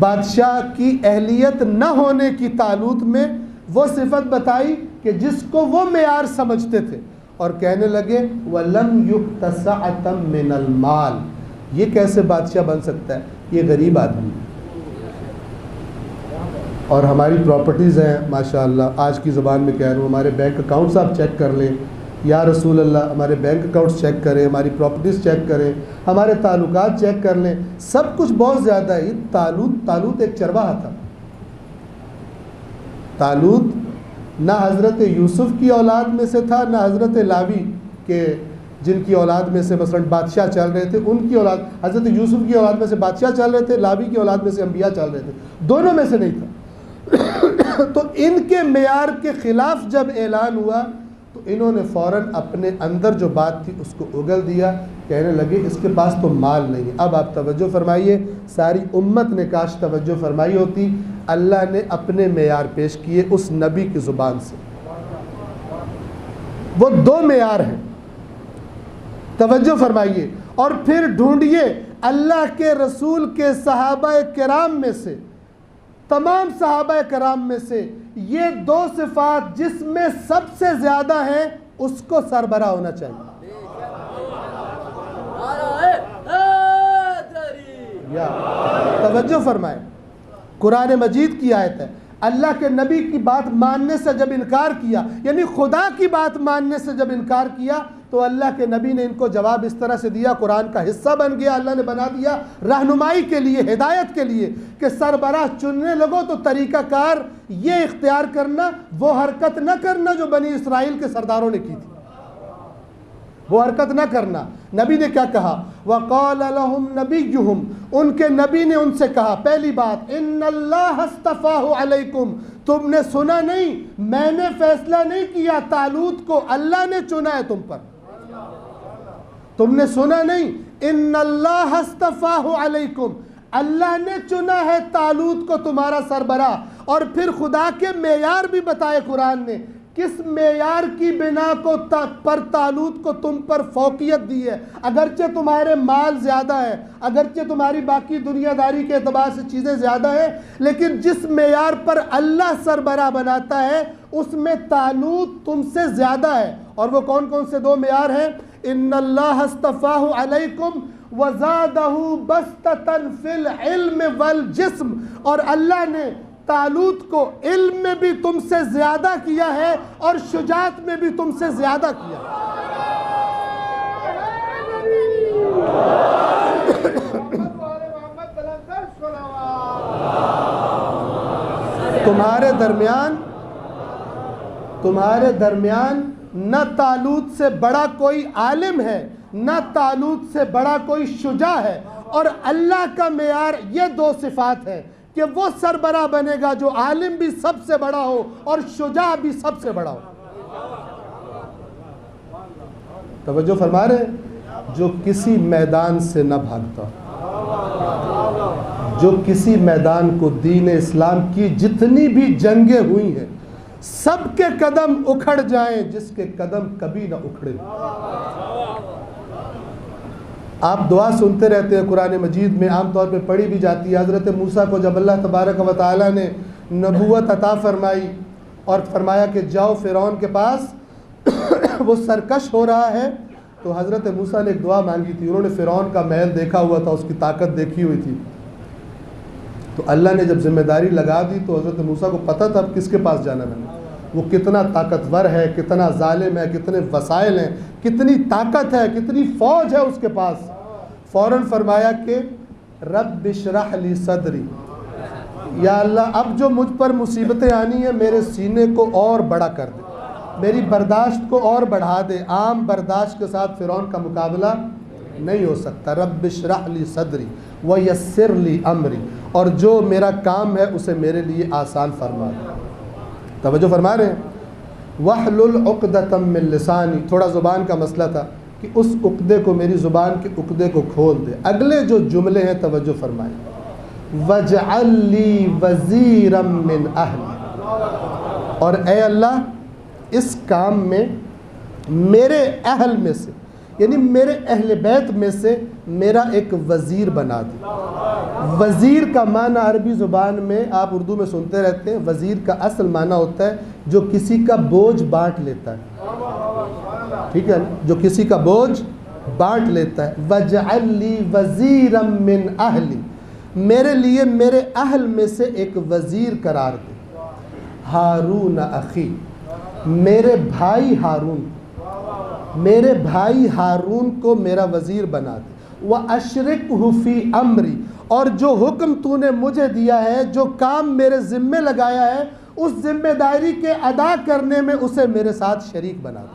S1: بادشاہ کی اہلیت نہ ہونے کی، طالوت میں وہ صفت بتائی کہ جس کو وہ معیار سمجھتے تھے، اور کہنے لگے وَلَمْ يُؤْتَ سَعَةً مِّنَ الْمَالِ، یہ کیسے بادشاہ بن سکتا ہے؟ یہ غریب آدمی، اور ہماری پراپرٹیز ہیں ماشاءاللہ، آج کی زبان میں کہہ رہا ہوں، ہمارے بینک اکاؤنٹس آپ چیک کر لیں، یا رسول اللہ ہمارے بینک اکاؤنٹس چیک کریں، ہماری پراپرٹیز چیک کریں، ہمارے تعلقات چیک کر لیں، سب کچھ بہت زیادہ ہے۔ طالوت ایک چرواہا تھا، طالوت نہ حضرت یوسف کی اولاد میں سے تھا، نہ حضرت لاوی کے جن کی اولاد میں سے مثلا بادشاہ چل رہے تھے ان کی اولاد، حضرت یوسف کی اولاد میں سے بادشاہ چل رہے تھے، لاوی کی اولاد میں سے انبیاء چل رہے تھے، دونوں میں سے نہیں تھا۔ تو ان کے معیار کے خلاف جب اعلان ہوا تو انہوں نے فوراً اپنے اندر جو بات تھی اس کو اگل دیا، کہنے لگے اس کے پاس تو مال نہیں ہے۔ اب آپ توجہ فرمائیے، ساری امت نے کاش توجہ فرمائی ہوتی، اللہ نے اپنے معیار پیش کیے اس نبی کی زبان سے، وہ دو معیار ہیں، توجہ فرمائیے، اور پھر ڈھونڈیے اللہ کے رسول کے صحابہ کرام میں سے، تمام صحابہ کرام میں سے یہ دو صفات جس میں سب سے زیادہ ہیں اس کو سربراہ ہونا چاہیے۔ یا توجہ فرمائیں، قرآن مجید کی آیت ہے، اللہ کے نبی کی بات ماننے سے جب انکار کیا، یعنی خدا کی بات ماننے سے جب انکار کیا، تو اللہ کے نبی نے ان کو جواب اس طرح سے دیا، قرآن کا حصہ بن گیا، اللہ نے بنا دیا رہنمائی کے لیے، ہدایت کے لیے، کہ سربراہ چننے لگو تو طریقہ کار یہ اختیار کرنا، وہ حرکت نہ کرنا جو بنی اسرائیل کے سرداروں نے کی تھی، وہ حرکت نہ کرنا۔ نبی نے کیا کہا؟ وَقَالَ لَهُمْ نَبِيُّهُمْ، ان کے نبی نے ان سے کہا، پہلی بات اِنَّ اللَّهَ اسْتَفَاهُ عَلَيْكُمْ، تم نے سنا نہیں، میں نے فیصلہ نہیں کیا، طالوت کو اللہ نے چنا ہے تم پر، تم نے سنا نہیں، اِنَّ اللَّهَ اسْتَفَاهُ عَلَيْكُمْ، اللہ نے چنا ہے طالوت کو تمہارا سربراہ۔ اور پھر خدا کے معیار بھی بتائے قرآن نے، کس معیار کی بنا پر طالوت کو تم پر فوقیت دی ہے، اگرچہ تمہارے مال زیادہ ہے، اگرچہ تمہاری باقی دنیا داری کے اعتبار سے چیزیں زیادہ ہیں، لیکن جس معیار پر اللہ سربراہ بناتا ہے اس میں طالوت تم سے زیادہ ہے۔ اور وہ کون کون سے دو معیار ہیں؟ ان اللہ اصطفاہ علیکم وزادہ بسطۃ فی العلم والجسم، اور اللہ نے طالوت کو علم میں بھی تم سے زیادہ کیا ہے اور شجاعت میں بھی تم سے زیادہ کیا ہے۔ تمہارے درمیان نہ طالوت سے بڑا کوئی عالم ہے، نہ طالوت سے بڑا کوئی شجاع ہے، اور اللہ کا معیار یہ دو صفات ہے کہ وہ سربراہ بنے گا جو عالم بھی سب سے بڑا ہو اور شجاع بھی سب سے بڑا ہو۔ توجہ فرما رہے ہیں؟ جو کسی میدان سے نہ بھاگتا، جو کسی میدان کو دین اسلام کی جتنی بھی جنگیں ہوئی ہیں سب کے قدم اکھڑ جائیں، جس کے قدم کبھی نہ اکھڑے۔ آپ دعا سنتے رہتے ہیں، قرآن مجید میں عام طور پہ پڑھی بھی جاتی ہے۔ حضرت موسیٰ کو جب اللہ تبارک و تعالیٰ نے نبوت عطا فرمائی اور فرمایا کہ جاؤ فرعون کے پاس، وہ سرکش ہو رہا ہے، تو حضرت موسیٰ نے ایک دعا مانگی تھی۔ انہوں نے فرعون کا محل دیکھا ہوا تھا، اس کی طاقت دیکھی ہوئی تھی، تو اللہ نے جب ذمہ داری لگا دی تو حضرت موسیٰ کو پتہ تھا اب کس کے پاس جانا میں نے، وہ کتنا طاقتور ہے، کتنا ظالم ہے، کتنے وسائل ہیں، کتنی طاقت ہے، کتنی فوج ہے اس کے پاس۔ فوراً فرمایا کہ رب اشرح لی صدری، یا اللہ اب جو مجھ پر مصیبتیں آنی ہیں میرے سینے کو اور بڑا کر دے، میری برداشت کو اور بڑھا دے۔ عام برداشت کے ساتھ فرعون کا مقابلہ نہیں ہو سکتا۔ رب اشرح لی صدری ویسر لی امری، اور جو میرا کام ہے اسے میرے لیے آسان فرما دے۔ توجہ فرما رہے ہیں؟ وَحْلُلْ عُقْدَةً مِّن لِسَانِي، تھوڑا زبان کا مسئلہ تھا کہ اس عقدے کو، میری زبان کے عقدے کو کھول دے۔ اگلے جو جملے ہیں توجہ فرمائیں، وَاجْعَلْ لِي وَزِيرًا مِّنْ أَهْلِي، اور اے اللہ اس کام میں میرے اہل میں سے، یعنی میرے اہل بیت میں سے میرا ایک وزیر بنا دے۔ وزیر کا معنی عربی زبان میں آپ اردو میں سنتے رہتے ہیں، وزیر کا اصل معنی ہوتا ہے جو کسی کا بوجھ بانٹ لیتا ہے، ٹھیک ہے، جو کسی کا بوجھ بانٹ لیتا ہے۔ وَاجْعَلْ لِي وَزِيرًا مِّنْ أَهْلِي، میرے لیے میرے اہل میں سے ایک وزیر قرار دے۔ ہارون اخی، میرے بھائی ہارون، میرے بھائی ہارون کو میرا وزیر بنا دے۔ وَأَشْرِكْهُ فِي أَمْرِي، اور جو حکم تو نے مجھے دیا ہے، جو کام میرے ذمے لگایا ہے، اس ذمہ داری کے ادا کرنے میں اسے میرے ساتھ شریک بنا دے۔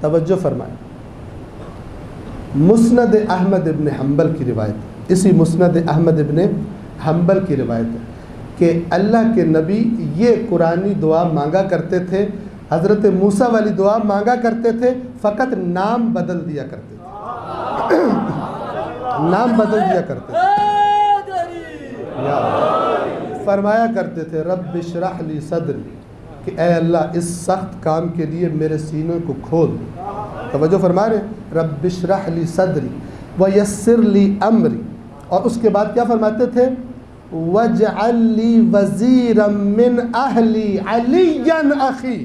S1: توجہ فرمائیں، مسند احمد ابن حنبل کی روایت، اسی مسند احمد ابن حنبل کی روایت ہے کہ اللہ کے نبی یہ قرآنی دعا مانگا کرتے تھے، حضرت موسیٰ والی دعا مانگا کرتے تھے، فقط نام بدل دیا کرتے تھے، نام بدل دیا کرتے تھے، فرمایا کرتے تھے رب اشرح لی صدری، کہ اے اللہ اس سخت کام کے لیے میرے سینے کو کھول دے۔ توجہ فرما رہے ہیں، رب اشرح لی صدری ویسر لی امری، اور اس کے بعد کیا فرماتے تھے، وَاجْعَلْ لِي وَزِيرًا مِّنْ أَهْلِي عَلِيًّا أَخِي،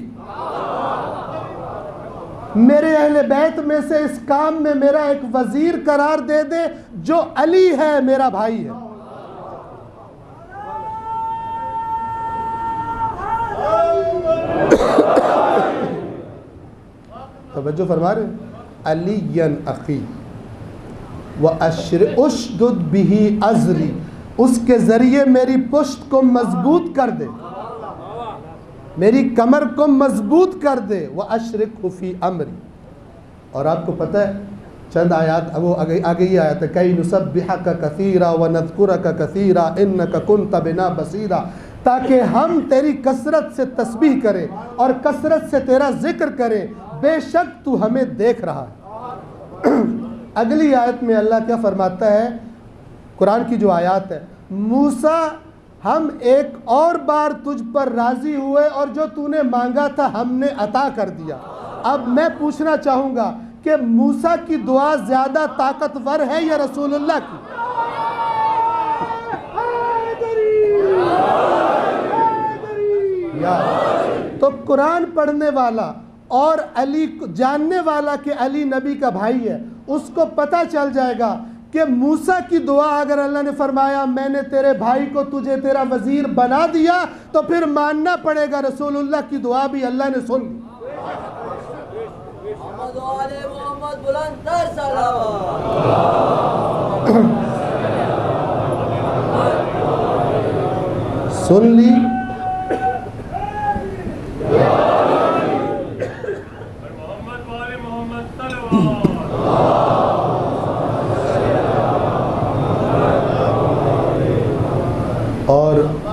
S1: میرے اہل بیت میں سے اس کام میں میرا ایک وزیر قرار دے دے جو علی ہے، میرا بھائی ہے۔ توجہ فرما رہے ہیں، علیًا اخی وَأَشْدُدْ بِهِ أَزْرِي، اس کے ذریعے میری پشت کو مضبوط کر دے، میری کمر کو مضبوط کر دے۔ وَأَشْرِكْهُ فِي أَمْرِي، اور آپ کو پتہ ہے چند آیات وہ آگے ہی آیت ہے، کَيْ نُسَبِّحَكَ كَثِيرًا وَنَذْكُرَكَ كَثِيرًا إِنَّكَ كُنْتَ بِنَا بَصِيرًا، تاکہ ہم تیری کثرت سے تسبیح کریں اور کثرت سے تیرا ذکر کریں، بے شک تو ہمیں دیکھ رہا ہے۔ اگلی آیت میں اللہ کیا فرماتا ہے، قرآن کی جو آیات ہے، موسیٰ ہم ایک اور بار تجھ پر راضی ہوئے اور جو تو نے مانگا تھا ہم نے عطا کر دیا۔ اب میں پوچھنا چاہوں گا کہ موسیٰ کی دعا زیادہ طاقتور ہے یا رسول اللہ کی؟ تو قرآن پڑھنے والا اور علی جاننے والا کہ علی نبی کا بھائی ہے، اس کو پتہ چل جائے گا کہ موسیٰ کی دعا اگر اللہ نے فرمایا میں نے تیرے بھائی کو تجھے تیرا وزیر بنا دیا، تو پھر ماننا پڑے گا رسول اللہ کی دعا بھی اللہ نے سن لی۔
S2: محمد بلند تر صلوات،
S1: سن لی۔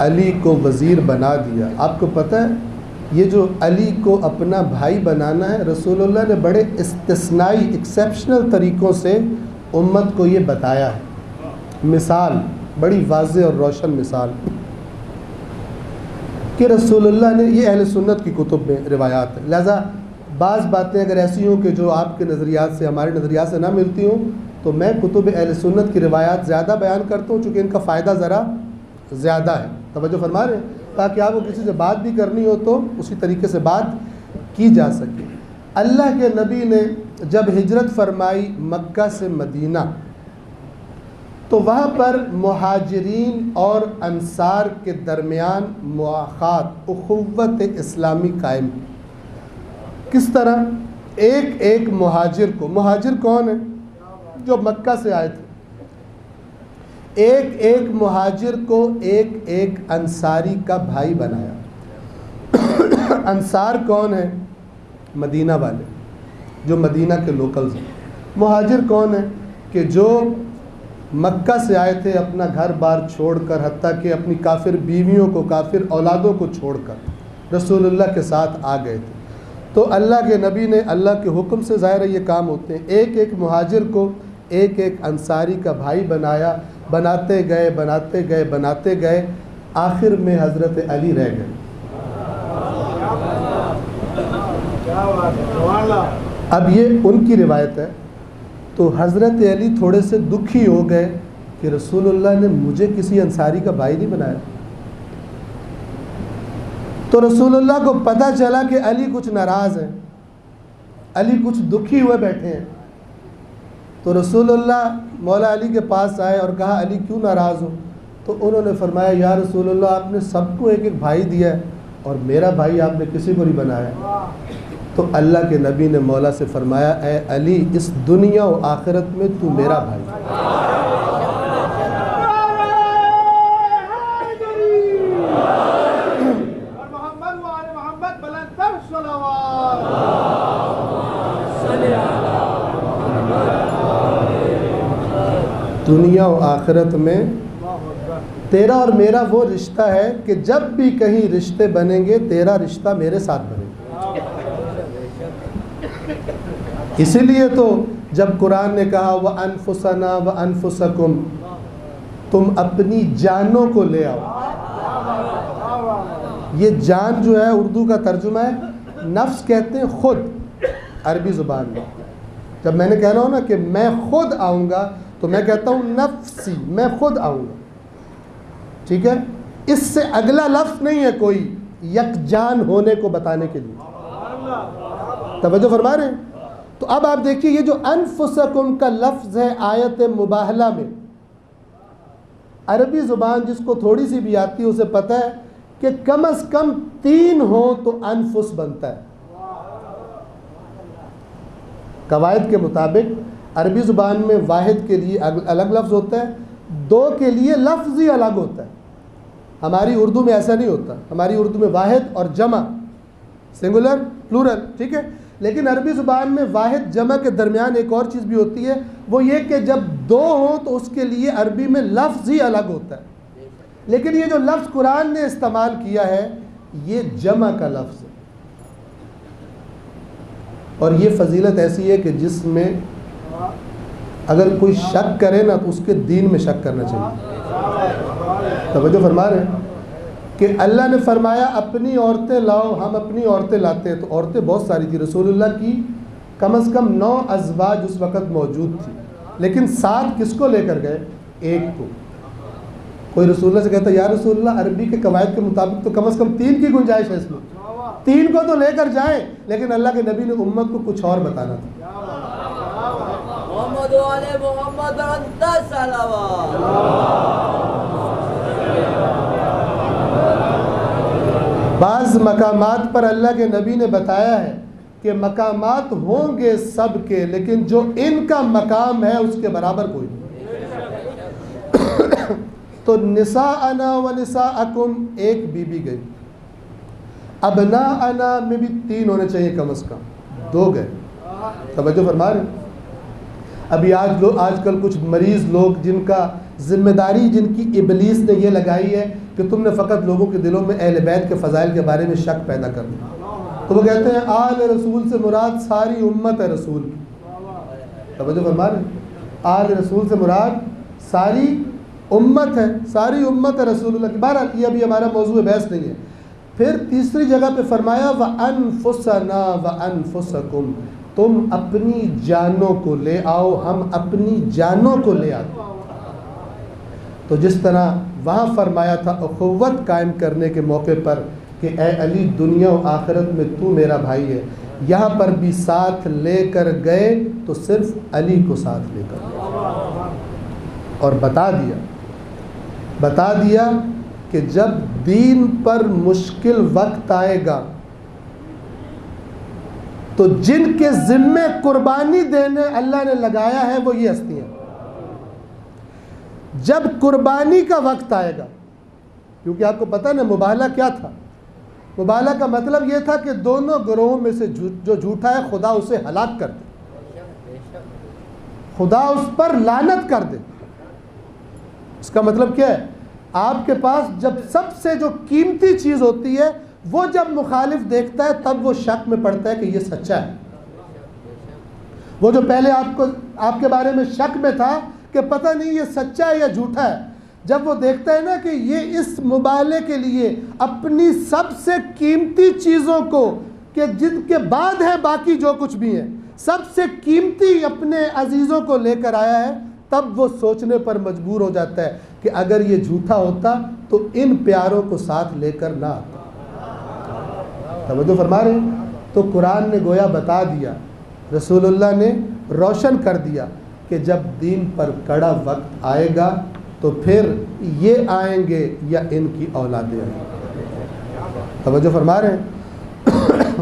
S1: علی کو وزیر بنا دیا. آپ کو پتہ ہے یہ جو علی کو اپنا بھائی بنانا ہے، رسول اللہ نے بڑے استثنائی ایکسیپشنل طریقوں سے امت کو یہ بتایا ہے. مثال بڑی واضح اور روشن مثال کہ رسول اللہ نے، یہ اہل سنت کی کتب میں روایات ہے، لہذا بعض باتیں اگر ایسی ہوں کہ جو آپ کے نظریات سے ہمارے نظریات سے نہ ملتی ہوں تو میں کتب اہل سنت کی روایات زیادہ بیان کرتا ہوں، چونکہ ان کا فائدہ ذرا زیادہ ہے. توجہ فرما رہے ہیں؟ تاکہ آپ کو کسی سے بات بھی کرنی ہو تو اسی طریقے سے بات کی جا سکے. اللہ کے نبی نے جب ہجرت فرمائی مکہ سے مدینہ تو وہاں پر مہاجرین اور انصار کے درمیان مواخات، اخوت اسلامی قائم کی. کس طرح؟ ایک مہاجر کو، مہاجر کون ہے؟ جو مکہ سے آئے تھے. ایک مہاجر کو ایک انصاری کا بھائی بنایا. انصار کون ہے؟ مدینہ والے جو مدینہ کے لوکلز ہیں. مہاجر کون ہے؟ کہ جو مکہ سے آئے تھے اپنا گھر بار چھوڑ کر، حتیٰ کہ اپنی کافر بیویوں کو، کافر اولادوں کو چھوڑ کر رسول اللہ کے ساتھ آ گئے تھے. تو اللہ کے نبی نے اللہ کے حکم سے ظاہر یہ کام ہوتے ہیں، ایک مہاجر کو ایک انصاری کا بھائی بنایا. بناتے گئے آخر میں حضرت علی رہ گئے. اب یہ ان کی روایت ہے. تو حضرت علی تھوڑے سے دکھی ہو گئے کہ رسول اللہ نے مجھے کسی انصاری کا بھائی نہیں بنایا. تو رسول اللہ کو پتہ چلا کہ علی کچھ ناراض ہیں، علی کچھ دکھی ہوئے بیٹھے ہیں. تو رسول اللہ مولا علی کے پاس آئے اور کہا علی کیوں ناراض ہو؟ تو انہوں نے فرمایا یا رسول اللہ آپ نے سب کو ایک بھائی دیا ہے اور میرا بھائی آپ نے کسی کو نہیں بنایا. تو اللہ کے نبی نے مولا سے فرمایا اے علی اس دنیا و آخرت میں تو میرا بھائی. دنیا و آخرت میں تیرا اور میرا وہ رشتہ ہے کہ جب بھی کہیں رشتے بنیں گے تیرا رشتہ میرے ساتھ بنے گا. اسی لیے تو جب قرآن نے کہا وَأَنفُسَنَا وَأَنفُسَكُمْ، تم اپنی جانوں کو لے آؤ. یہ جان جو ہے اردو کا ترجمہ ہے نفس، کہتے ہیں خود عربی زبان میں. جب میں نے کہنا ہو نا کہ میں خود آؤں گا تو میں کہتا ہوں نفسی، میں خود آؤں گا. ٹھیک ہے؟ اس سے اگلا لفظ نہیں ہے کوئی یکجان ہونے کو بتانے کے لیے. توجہ فرما رہے ہیں؟ تو اب آپ دیکھیے یہ جو انفسکم کا لفظ ہے آیت مباہلہ میں، عربی زبان جس کو تھوڑی سی بھی آتی ہے اسے پتہ ہے کہ کم از کم 3 ہوں تو انفس بنتا ہے. قواعد کے مطابق عربی زبان میں واحد کے لیے الگ لفظ ہوتا ہے، 2 کے لیے لفظ ہی الگ ہوتا ہے. ہماری اردو میں ایسا نہیں ہوتا. ہماری اردو میں واحد اور جمع، سنگولر پلورل، ٹھیک ہے. لیکن عربی زبان میں واحد جمع کے درمیان ایک اور چیز بھی ہوتی ہے، وہ یہ کہ جب 2 ہوں تو اس کے لیے عربی میں لفظ ہی الگ ہوتا ہے. لیکن یہ جو لفظ قرآن نے استعمال کیا ہے یہ جمع کا لفظ ہے. اور یہ فضیلت ایسی ہے کہ جس میں اگر کوئی شک کرے نا تو اس کے دین میں شک کرنا چاہیے. توجہ فرما رہے ہیں کہ اللہ نے فرمایا اپنی عورتیں لاؤ. ہم اپنی عورتیں لاتے ہیں تو عورتیں بہت ساری تھیں. رسول اللہ کی کم از کم 9 ازواج اس وقت موجود تھی، لیکن 7 کس کو لے کر گئے؟ ایک کو. کوئی رسول اللہ سے کہتا ہے یا رسول اللہ عربی کے قواعد کے مطابق تو کم از کم 3 کی گنجائش ہے اس میں، 3 کو تو لے کر جائیں. لیکن اللہ کے نبی نے امت کو کچھ اور بتانا تھا.
S2: محمد علیہ محمد انت صلوات.
S1: بعض مقامات پر اللہ کے نبی نے بتایا ہے کہ مقامات ہوں گے سب کے، لیکن جو ان کا مقام ہے اس کے برابر کوئی نہیں. تو نساءنا و نساءکم ایک بی بی گئی. ابناءنا میں بھی 3 ہونے چاہیے کم از کم، 2 گئے. توجہ فرما رہے ہیں؟ ابھی آج کل کچھ مریض لوگ جن کا ذمہ داری جن کی ابلیس نے یہ لگائی ہے کہ تم نے فقط لوگوں کے دلوں میں اہل بیت کے فضائل کے بارے میں شک پیدا کر دیا۔ تو وہ کہتے ہیں آل رسول سے مراد ساری امت ہے رسول کی۔ توجہ فرما رہے ہیں، آل رسول سے مراد ساری امت ہے، ساری امت ہے رسول اللہ کی۔ بہرحال یہ ابھی ہمارا موضوع بحث نہیں ہے۔ پھر تیسری جگہ پہ فرمایا وَأَنفُسَنَا وَأَنفُسَكُمْ، تم اپنی جانوں کو لے آؤ، ہم اپنی جانوں کو لے آتے۔ تو جس طرح وہاں فرمایا تھا اخوت قائم کرنے کے موقع پر کہ اے علی دنیا و آخرت میں تو میرا بھائی ہے، یہاں پر بھی ساتھ لے کر گئے تو صرف علی کو ساتھ لے کر گئے، اور بتا دیا کہ جب دین پر مشکل وقت آئے گا تو جن کے ذمے قربانی دینے اللہ نے لگایا ہے وہ یہ ہستی ہیں۔ جب قربانی کا وقت آئے گا، کیونکہ آپ کو پتہ نا مبالہ کیا تھا، مبالہ کا مطلب یہ تھا کہ دونوں گروہوں میں سے جو جھوٹا ہے خدا اسے ہلاک کر دے، خدا اس پر لعنت کر دے۔ اس کا مطلب کیا ہے؟ آپ کے پاس جب سب سے جو قیمتی چیز ہوتی ہے وہ جب مخالف دیکھتا ہے تب وہ شک میں پڑتا ہے کہ یہ سچا ہے۔ وہ جو پہلے آپ کے بارے میں شک میں تھا کہ پتہ نہیں یہ سچا ہے یا جھوٹا ہے، جب وہ دیکھتا ہے نا کہ یہ اس مبالے کے لیے اپنی سب سے قیمتی چیزوں کو، کہ جن کے بعد ہے باقی جو کچھ بھی ہے، سب سے قیمتی اپنے عزیزوں کو لے کر آیا ہے، تب وہ سوچنے پر مجبور ہو جاتا ہے کہ اگر یہ جھوٹا ہوتا تو ان پیاروں کو ساتھ لے کر نہ آتا۔ توجہ فرما رہے ہیں؟ تو قرآن نے گویا بتا دیا، رسول اللہ نے روشن کر دیا کہ جب دین پر کڑا وقت آئے گا تو پھر یہ آئیں گے یا ان کی اولادیں آئیں گے۔ توجہ فرما رہے ہیں؟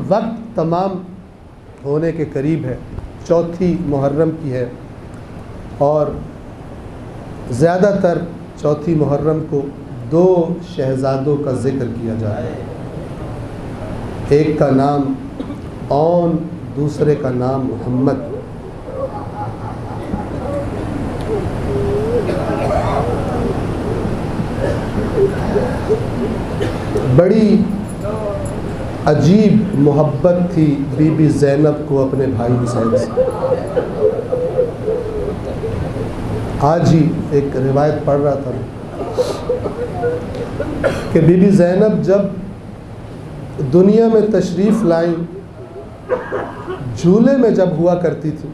S1: وقت تمام ہونے کے قریب ہے، 4 محرم کی ہے، اور زیادہ تر 4 محرم کو 2 شہزادوں کا ذکر کیا جا رہا ہے۔ ایک کا نام اون، دوسرے کا نام محمد۔ بڑی عجیب محبت تھی بی بی زینب کو اپنے بھائی حسین سے۔ آج ہی ایک روایت پڑھ رہا تھا کہ بی بی زینب جب دنیا میں تشریف لائیں، جھولے میں جب ہوا کرتی تھی،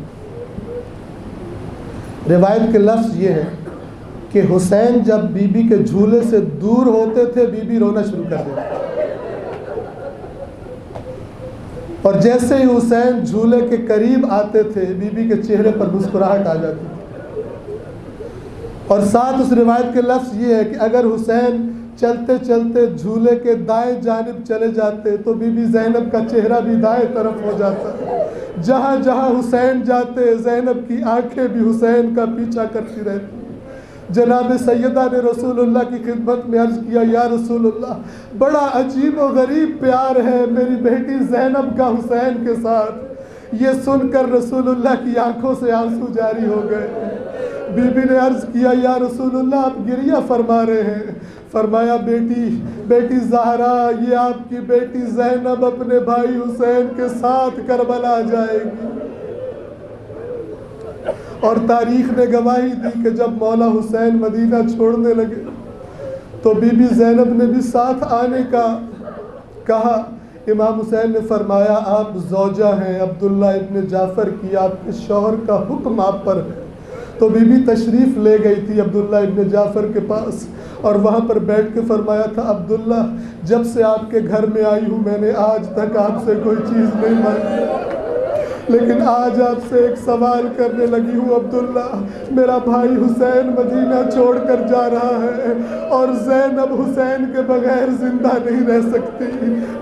S1: روایت کے لفظ یہ ہے کہ حسین جب بی بی کے جھولے سے دور ہوتے تھے بی بی رونا شروع کر دیتی، اور جیسے ہی حسین جھولے کے قریب آتے تھے بی بی کے چہرے پر مسکراہٹ آ جاتی تھی۔ اور ساتھ اس روایت کے لفظ یہ ہے کہ اگر حسین چلتے چلتے جھولے کے دائیں جانب چلے جاتے تو بی بی زینب کا چہرہ بھی دائیں طرف ہو جاتا۔ جہاں جہاں حسین جاتے زینب کی آنکھیں بھی حسین کا پیچھا کرتی رہتی۔ جناب سیدہ نے رسول اللہ کی خدمت میں عرض کیا، یا رسول اللہ، بڑا عجیب و غریب پیار ہے میری بیٹی زینب کا حسین کے ساتھ۔ یہ سن کر رسول اللہ کی آنکھوں سے آنسو جاری ہو گئے۔ بی بی نے عرض کیا، یا رسول اللہ آپ گریہ فرما رہے ہیں؟ فرمایا، بیٹی زہرا، یہ آپ کی بیٹی زینب اپنے بھائی حسین کے ساتھ کربلا جائے گی۔ اور تاریخ نے گواہی دی کہ جب مولا حسین مدینہ چھوڑنے لگے تو بی بی زینب نے بھی ساتھ آنے کا کہا۔ امام حسین نے فرمایا، آپ زوجہ ہیں عبداللہ ابن جعفر کی، آپ کے شوہر کا حکم آپ پر ہے۔ تو بی بی تشریف لے گئی تھی عبداللہ ابن جعفر کے پاس، اور وہاں پر بیٹھ کے فرمایا تھا، عبداللہ جب سے آپ کے گھر میں آئی ہوں میں نے آج تک آپ سے کوئی چیز نہیں مانگی، لیکن آج آپ سے ایک سوال کرنے لگی ہوں۔ عبداللہ، میرا بھائی حسین مدینہ چھوڑ کر جا رہا ہے اور زینب حسین کے بغیر زندہ نہیں رہ سکتی،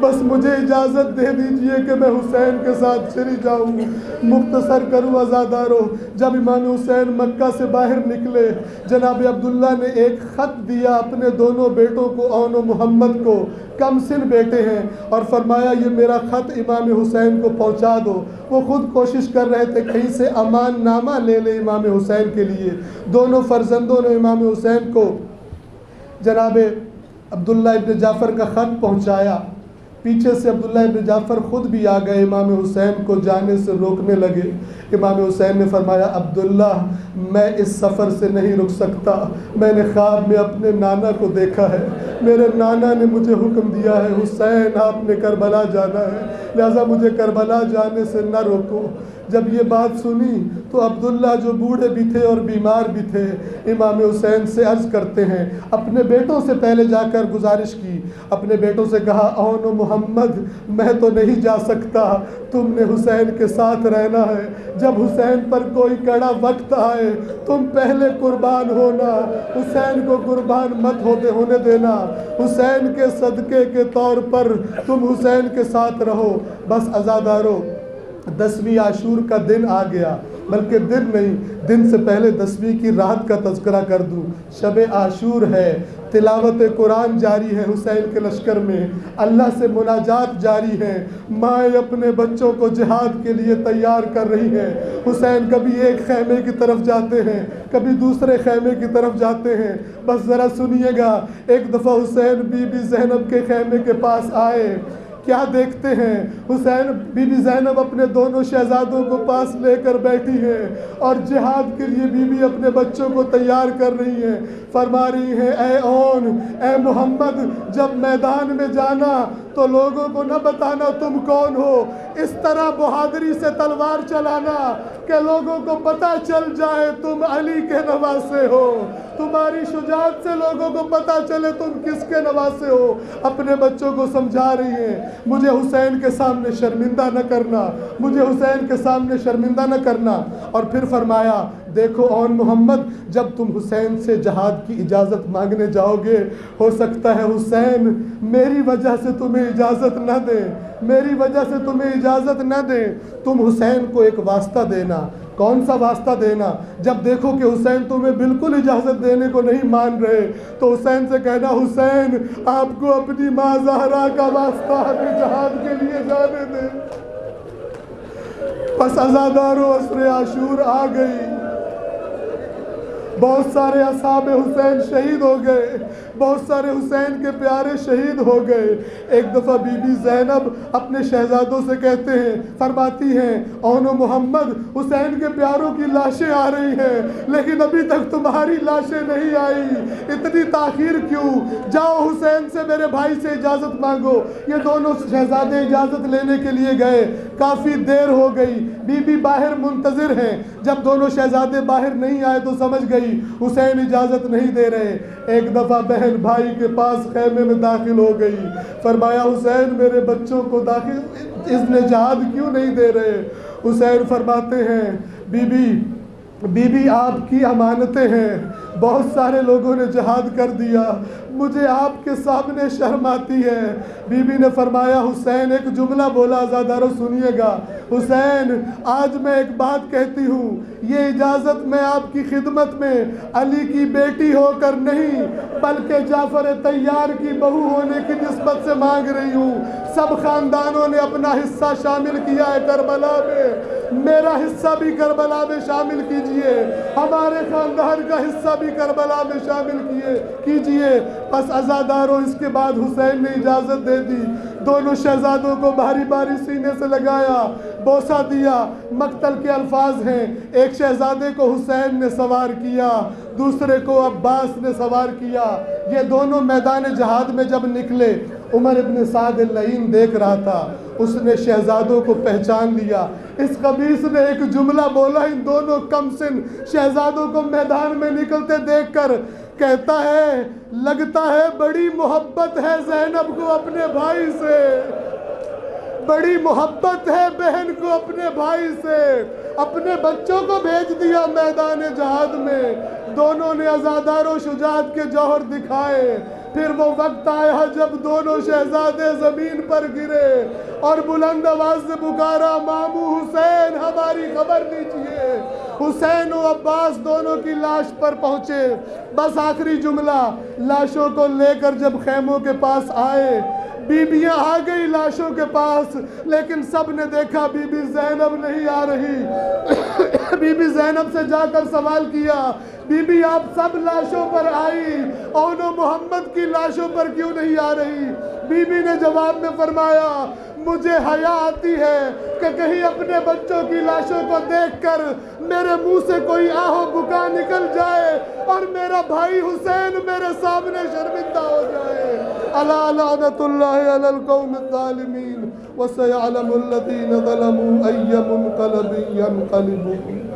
S1: بس مجھے اجازت دے دیجئے کہ میں حسین کے ساتھ چلی جاؤں۔ مختصر کروں عزادارو، جب امام حسین مکہ سے باہر نکلے، جناب عبداللہ نے ایک خط دیا اپنے دونوں بیٹوں کو، اون و محمد کو، کم سن بیٹے ہیں، اور فرمایا یہ میرا خط امام حسین کو پہنچا دو۔ وہ خود کوشش کر رہے تھے کہیں سے امان نامہ لے لے امام حسین کے لیے۔ دونوں فرزندوں نے امام حسین کو جناب عبداللہ ابن جعفر کا خط پہنچایا، پیچھے سے عبداللہ ابن جعفر خود بھی آ گئے، امام حسین کو جانے سے روکنے لگے۔ امام حسین نے فرمایا عبداللہ میں اس سفر سے نہیں رک سکتا، میں نے خواب میں اپنے نانا کو دیکھا ہے، میرے نانا نے مجھے حکم دیا ہے حسین آپ نے کربلا جانا ہے، لہٰذا مجھے کربلا جانے سے نہ روکو۔ جب یہ بات سنی تو عبداللہ جو بوڑھے بھی تھے اور بیمار بھی تھے امام حسین سے عرض کرتے ہیں، اپنے بیٹوں سے پہلے جا کر گزارش کی، اپنے بیٹوں سے کہا اون محمد میں تو نہیں جا سکتا، تم نے حسین کے ساتھ رہنا ہے، جب حسین پر کوئی کڑا وقت آئے تم پہلے قربان ہونا، حسین کو قربان مت ہونے دینا، حسین کے صدقے کے طور پر تم حسین کے ساتھ رہو۔ بس عزادارو 10ویں عاشور کا دن آ گیا، بلکہ دن نہیں، دن سے پہلے 10ویں کی رات کا تذکرہ کر دوں۔ شب عاشور ہے، تلاوت قرآن جاری ہے حسین کے لشکر میں، اللہ سے مناجات جاری ہے، مائیں اپنے بچوں کو جہاد کے لیے تیار کر رہی ہیں۔ حسین کبھی ایک خیمے کی طرف جاتے ہیں، کبھی دوسرے خیمے کی طرف جاتے ہیں۔ بس ذرا سنیے گا، ایک دفعہ حسین بی بی زینب کے خیمے کے پاس آئے، کیا دیکھتے ہیں حسین بی بی زینب اپنے دونوں شہزادوں کو پاس لے کر بیٹھی ہیں اور جہاد کے لیے بی بی اپنے بچوں کو تیار کر رہی ہیں، فرما رہی ہیں اے اون اے محمد جب میدان میں جانا تو لوگوں کو نہ بتانا تم کون ہو، اس طرح بہادری سے تلوار چلانا کہ لوگوں کو پتہ چل جائے تم علی کے نواسے ہو، تمہاری شجاعت سے لوگوں کو پتہ چلے تم کس کے نواسے ہو۔ اپنے بچوں کو سمجھا رہی ہیں مجھے حسین کے سامنے شرمندہ نہ کرنا، مجھے حسین کے سامنے شرمندہ نہ کرنا۔ اور پھر فرمایا دیکھو اون محمد جب تم حسین سے جہاد کی اجازت مانگنے جاؤ گے ہو سکتا ہے حسین میری وجہ سے تمہیں اجازت نہ دیں، میری وجہ سے تمہیں اجازت نہ دیں، تم حسین کو ایک واسطہ دینا۔ کون سا واسطہ دینا؟ جب دیکھو کہ حسین تمہیں بالکل اجازت دینے کو نہیں مان رہے تو حسین سے کہنا حسین آپ کو اپنی ماں زہرا کا واسطہ ہمیں جہاد کے لیے جانے دیں۔ پس عزادارو عصر عاشور آ گئی، بہت سارے اصحاب حسین شہید ہو گئے، بہت سارے حسین کے پیارے شہید ہو گئے۔ ایک دفعہ بی بی زینب اپنے شہزادوں سے کہتے ہیں، فرماتی ہیں اون محمد حسین کے پیاروں کی لاشیں آ رہی ہیں لیکن ابھی تک تمہاری لاشیں نہیں آئی، اتنی تاخیر کیوں؟ جاؤ حسین سے میرے بھائی سے اجازت مانگو۔ یہ دونوں شہزادے اجازت لینے کے لیے گئے، کافی دیر ہو گئی، بی بی باہر منتظر ہیں، جب دونوں شہزادے باہر نہیں آئے تو سمجھ گئی حسین اجازت نہیں دے رہے۔ ایک دفعہ بہن بھائی کے پاس خیمے میں داخل ہو گئی، فرمایا حسین میرے بچوں کو داخل اذن جہاد کیوں نہیں دے رہے؟ حسین فرماتے ہیں بی بی آپ کی امانتیں ہیں، بہت سارے لوگوں نے جہاد کر دیا، مجھے آپ کے سامنے شرم آتی ہے۔ بی بی نے فرمایا حسین ایک جملہ بولا، عزادارو سنیے گا، حسین آج میں ایک بات کہتی ہوں، یہ اجازت میں آپ کی خدمت میں علی کی بیٹی ہو کر نہیں بلکہ جعفر طیار کی بہو ہونے کی نسبت سے مانگ رہی ہوں۔ سب خاندانوں نے اپنا حصہ شامل کیا ہے کربلا میں، میرا حصہ بھی کربلا میں شامل کیجئے، ہمارے خاندان کا حصہ بھی کربلا میں شامل کیجئے۔ پس عزادارو اس کے بعد حسین نے اجازت دے دی، دونوں شہزادوں کو باری باری سینے سے لگایا، بوسہ دیا۔ مقتل کے الفاظ ہیں، ایک شہزادے کو حسین نے سوار کیا، دوسرے کو عباس نے سوار کیا۔ یہ دونوں میدان جہاد میں جب نکلے عمر ابن سعد اللعین دیکھ رہا تھا، اس نے شہزادوں کو پہچان لیا۔ اس خبیث نے ایک جملہ بولا ان دونوں کم سن شہزادوں کو میدان میں نکلتے دیکھ کر، کہتا ہے لگتا ہے بڑی محبت ہے زینب کو اپنے بھائی سے، بڑی محبت ہے بہن کو اپنے بھائی سے، اپنے بچوں کو بھیج دیا میدان جہاد میں۔ دونوں نے عزادارو شجاعت کے جوہر دکھائے۔ پھر وہ وقت آیا جب دونوں شہزادے زمین پر گرے اور بلند آواز سے پکارا مامو حسین ہماری خبر لیجئے۔ حسین و عباس دونوں کی لاش پر پہنچے۔ بس آخری جملہ، لاشوں کو لے کر جب خیموں کے پاس آئے، بیویاں آ گئی لاشوں کے پاس، لیکن سب نے دیکھا بی بی زینب نہیں آ رہی۔ بی بی زینب سے جا کر سوال کیا، بی بی آپ سب لاشوں پر آئی اور محمد کی لاشوں پر کیوں نہیں آ رہی؟ بی بی نے جواب میں فرمایا، مجھے حیا آتی ہے کہ کہیں اپنے بچوں کی لاشوں کو دیکھ کر میرے منہ سے کوئی آہ و بکا نکل جائے اور میرا بھائی حسین میرے سامنے شرمندہ ہو جائے۔ الا لعنت اللہ علی القوم الظالمین وسیعلم الذین ظلموا ای منقلب ینقلبون۔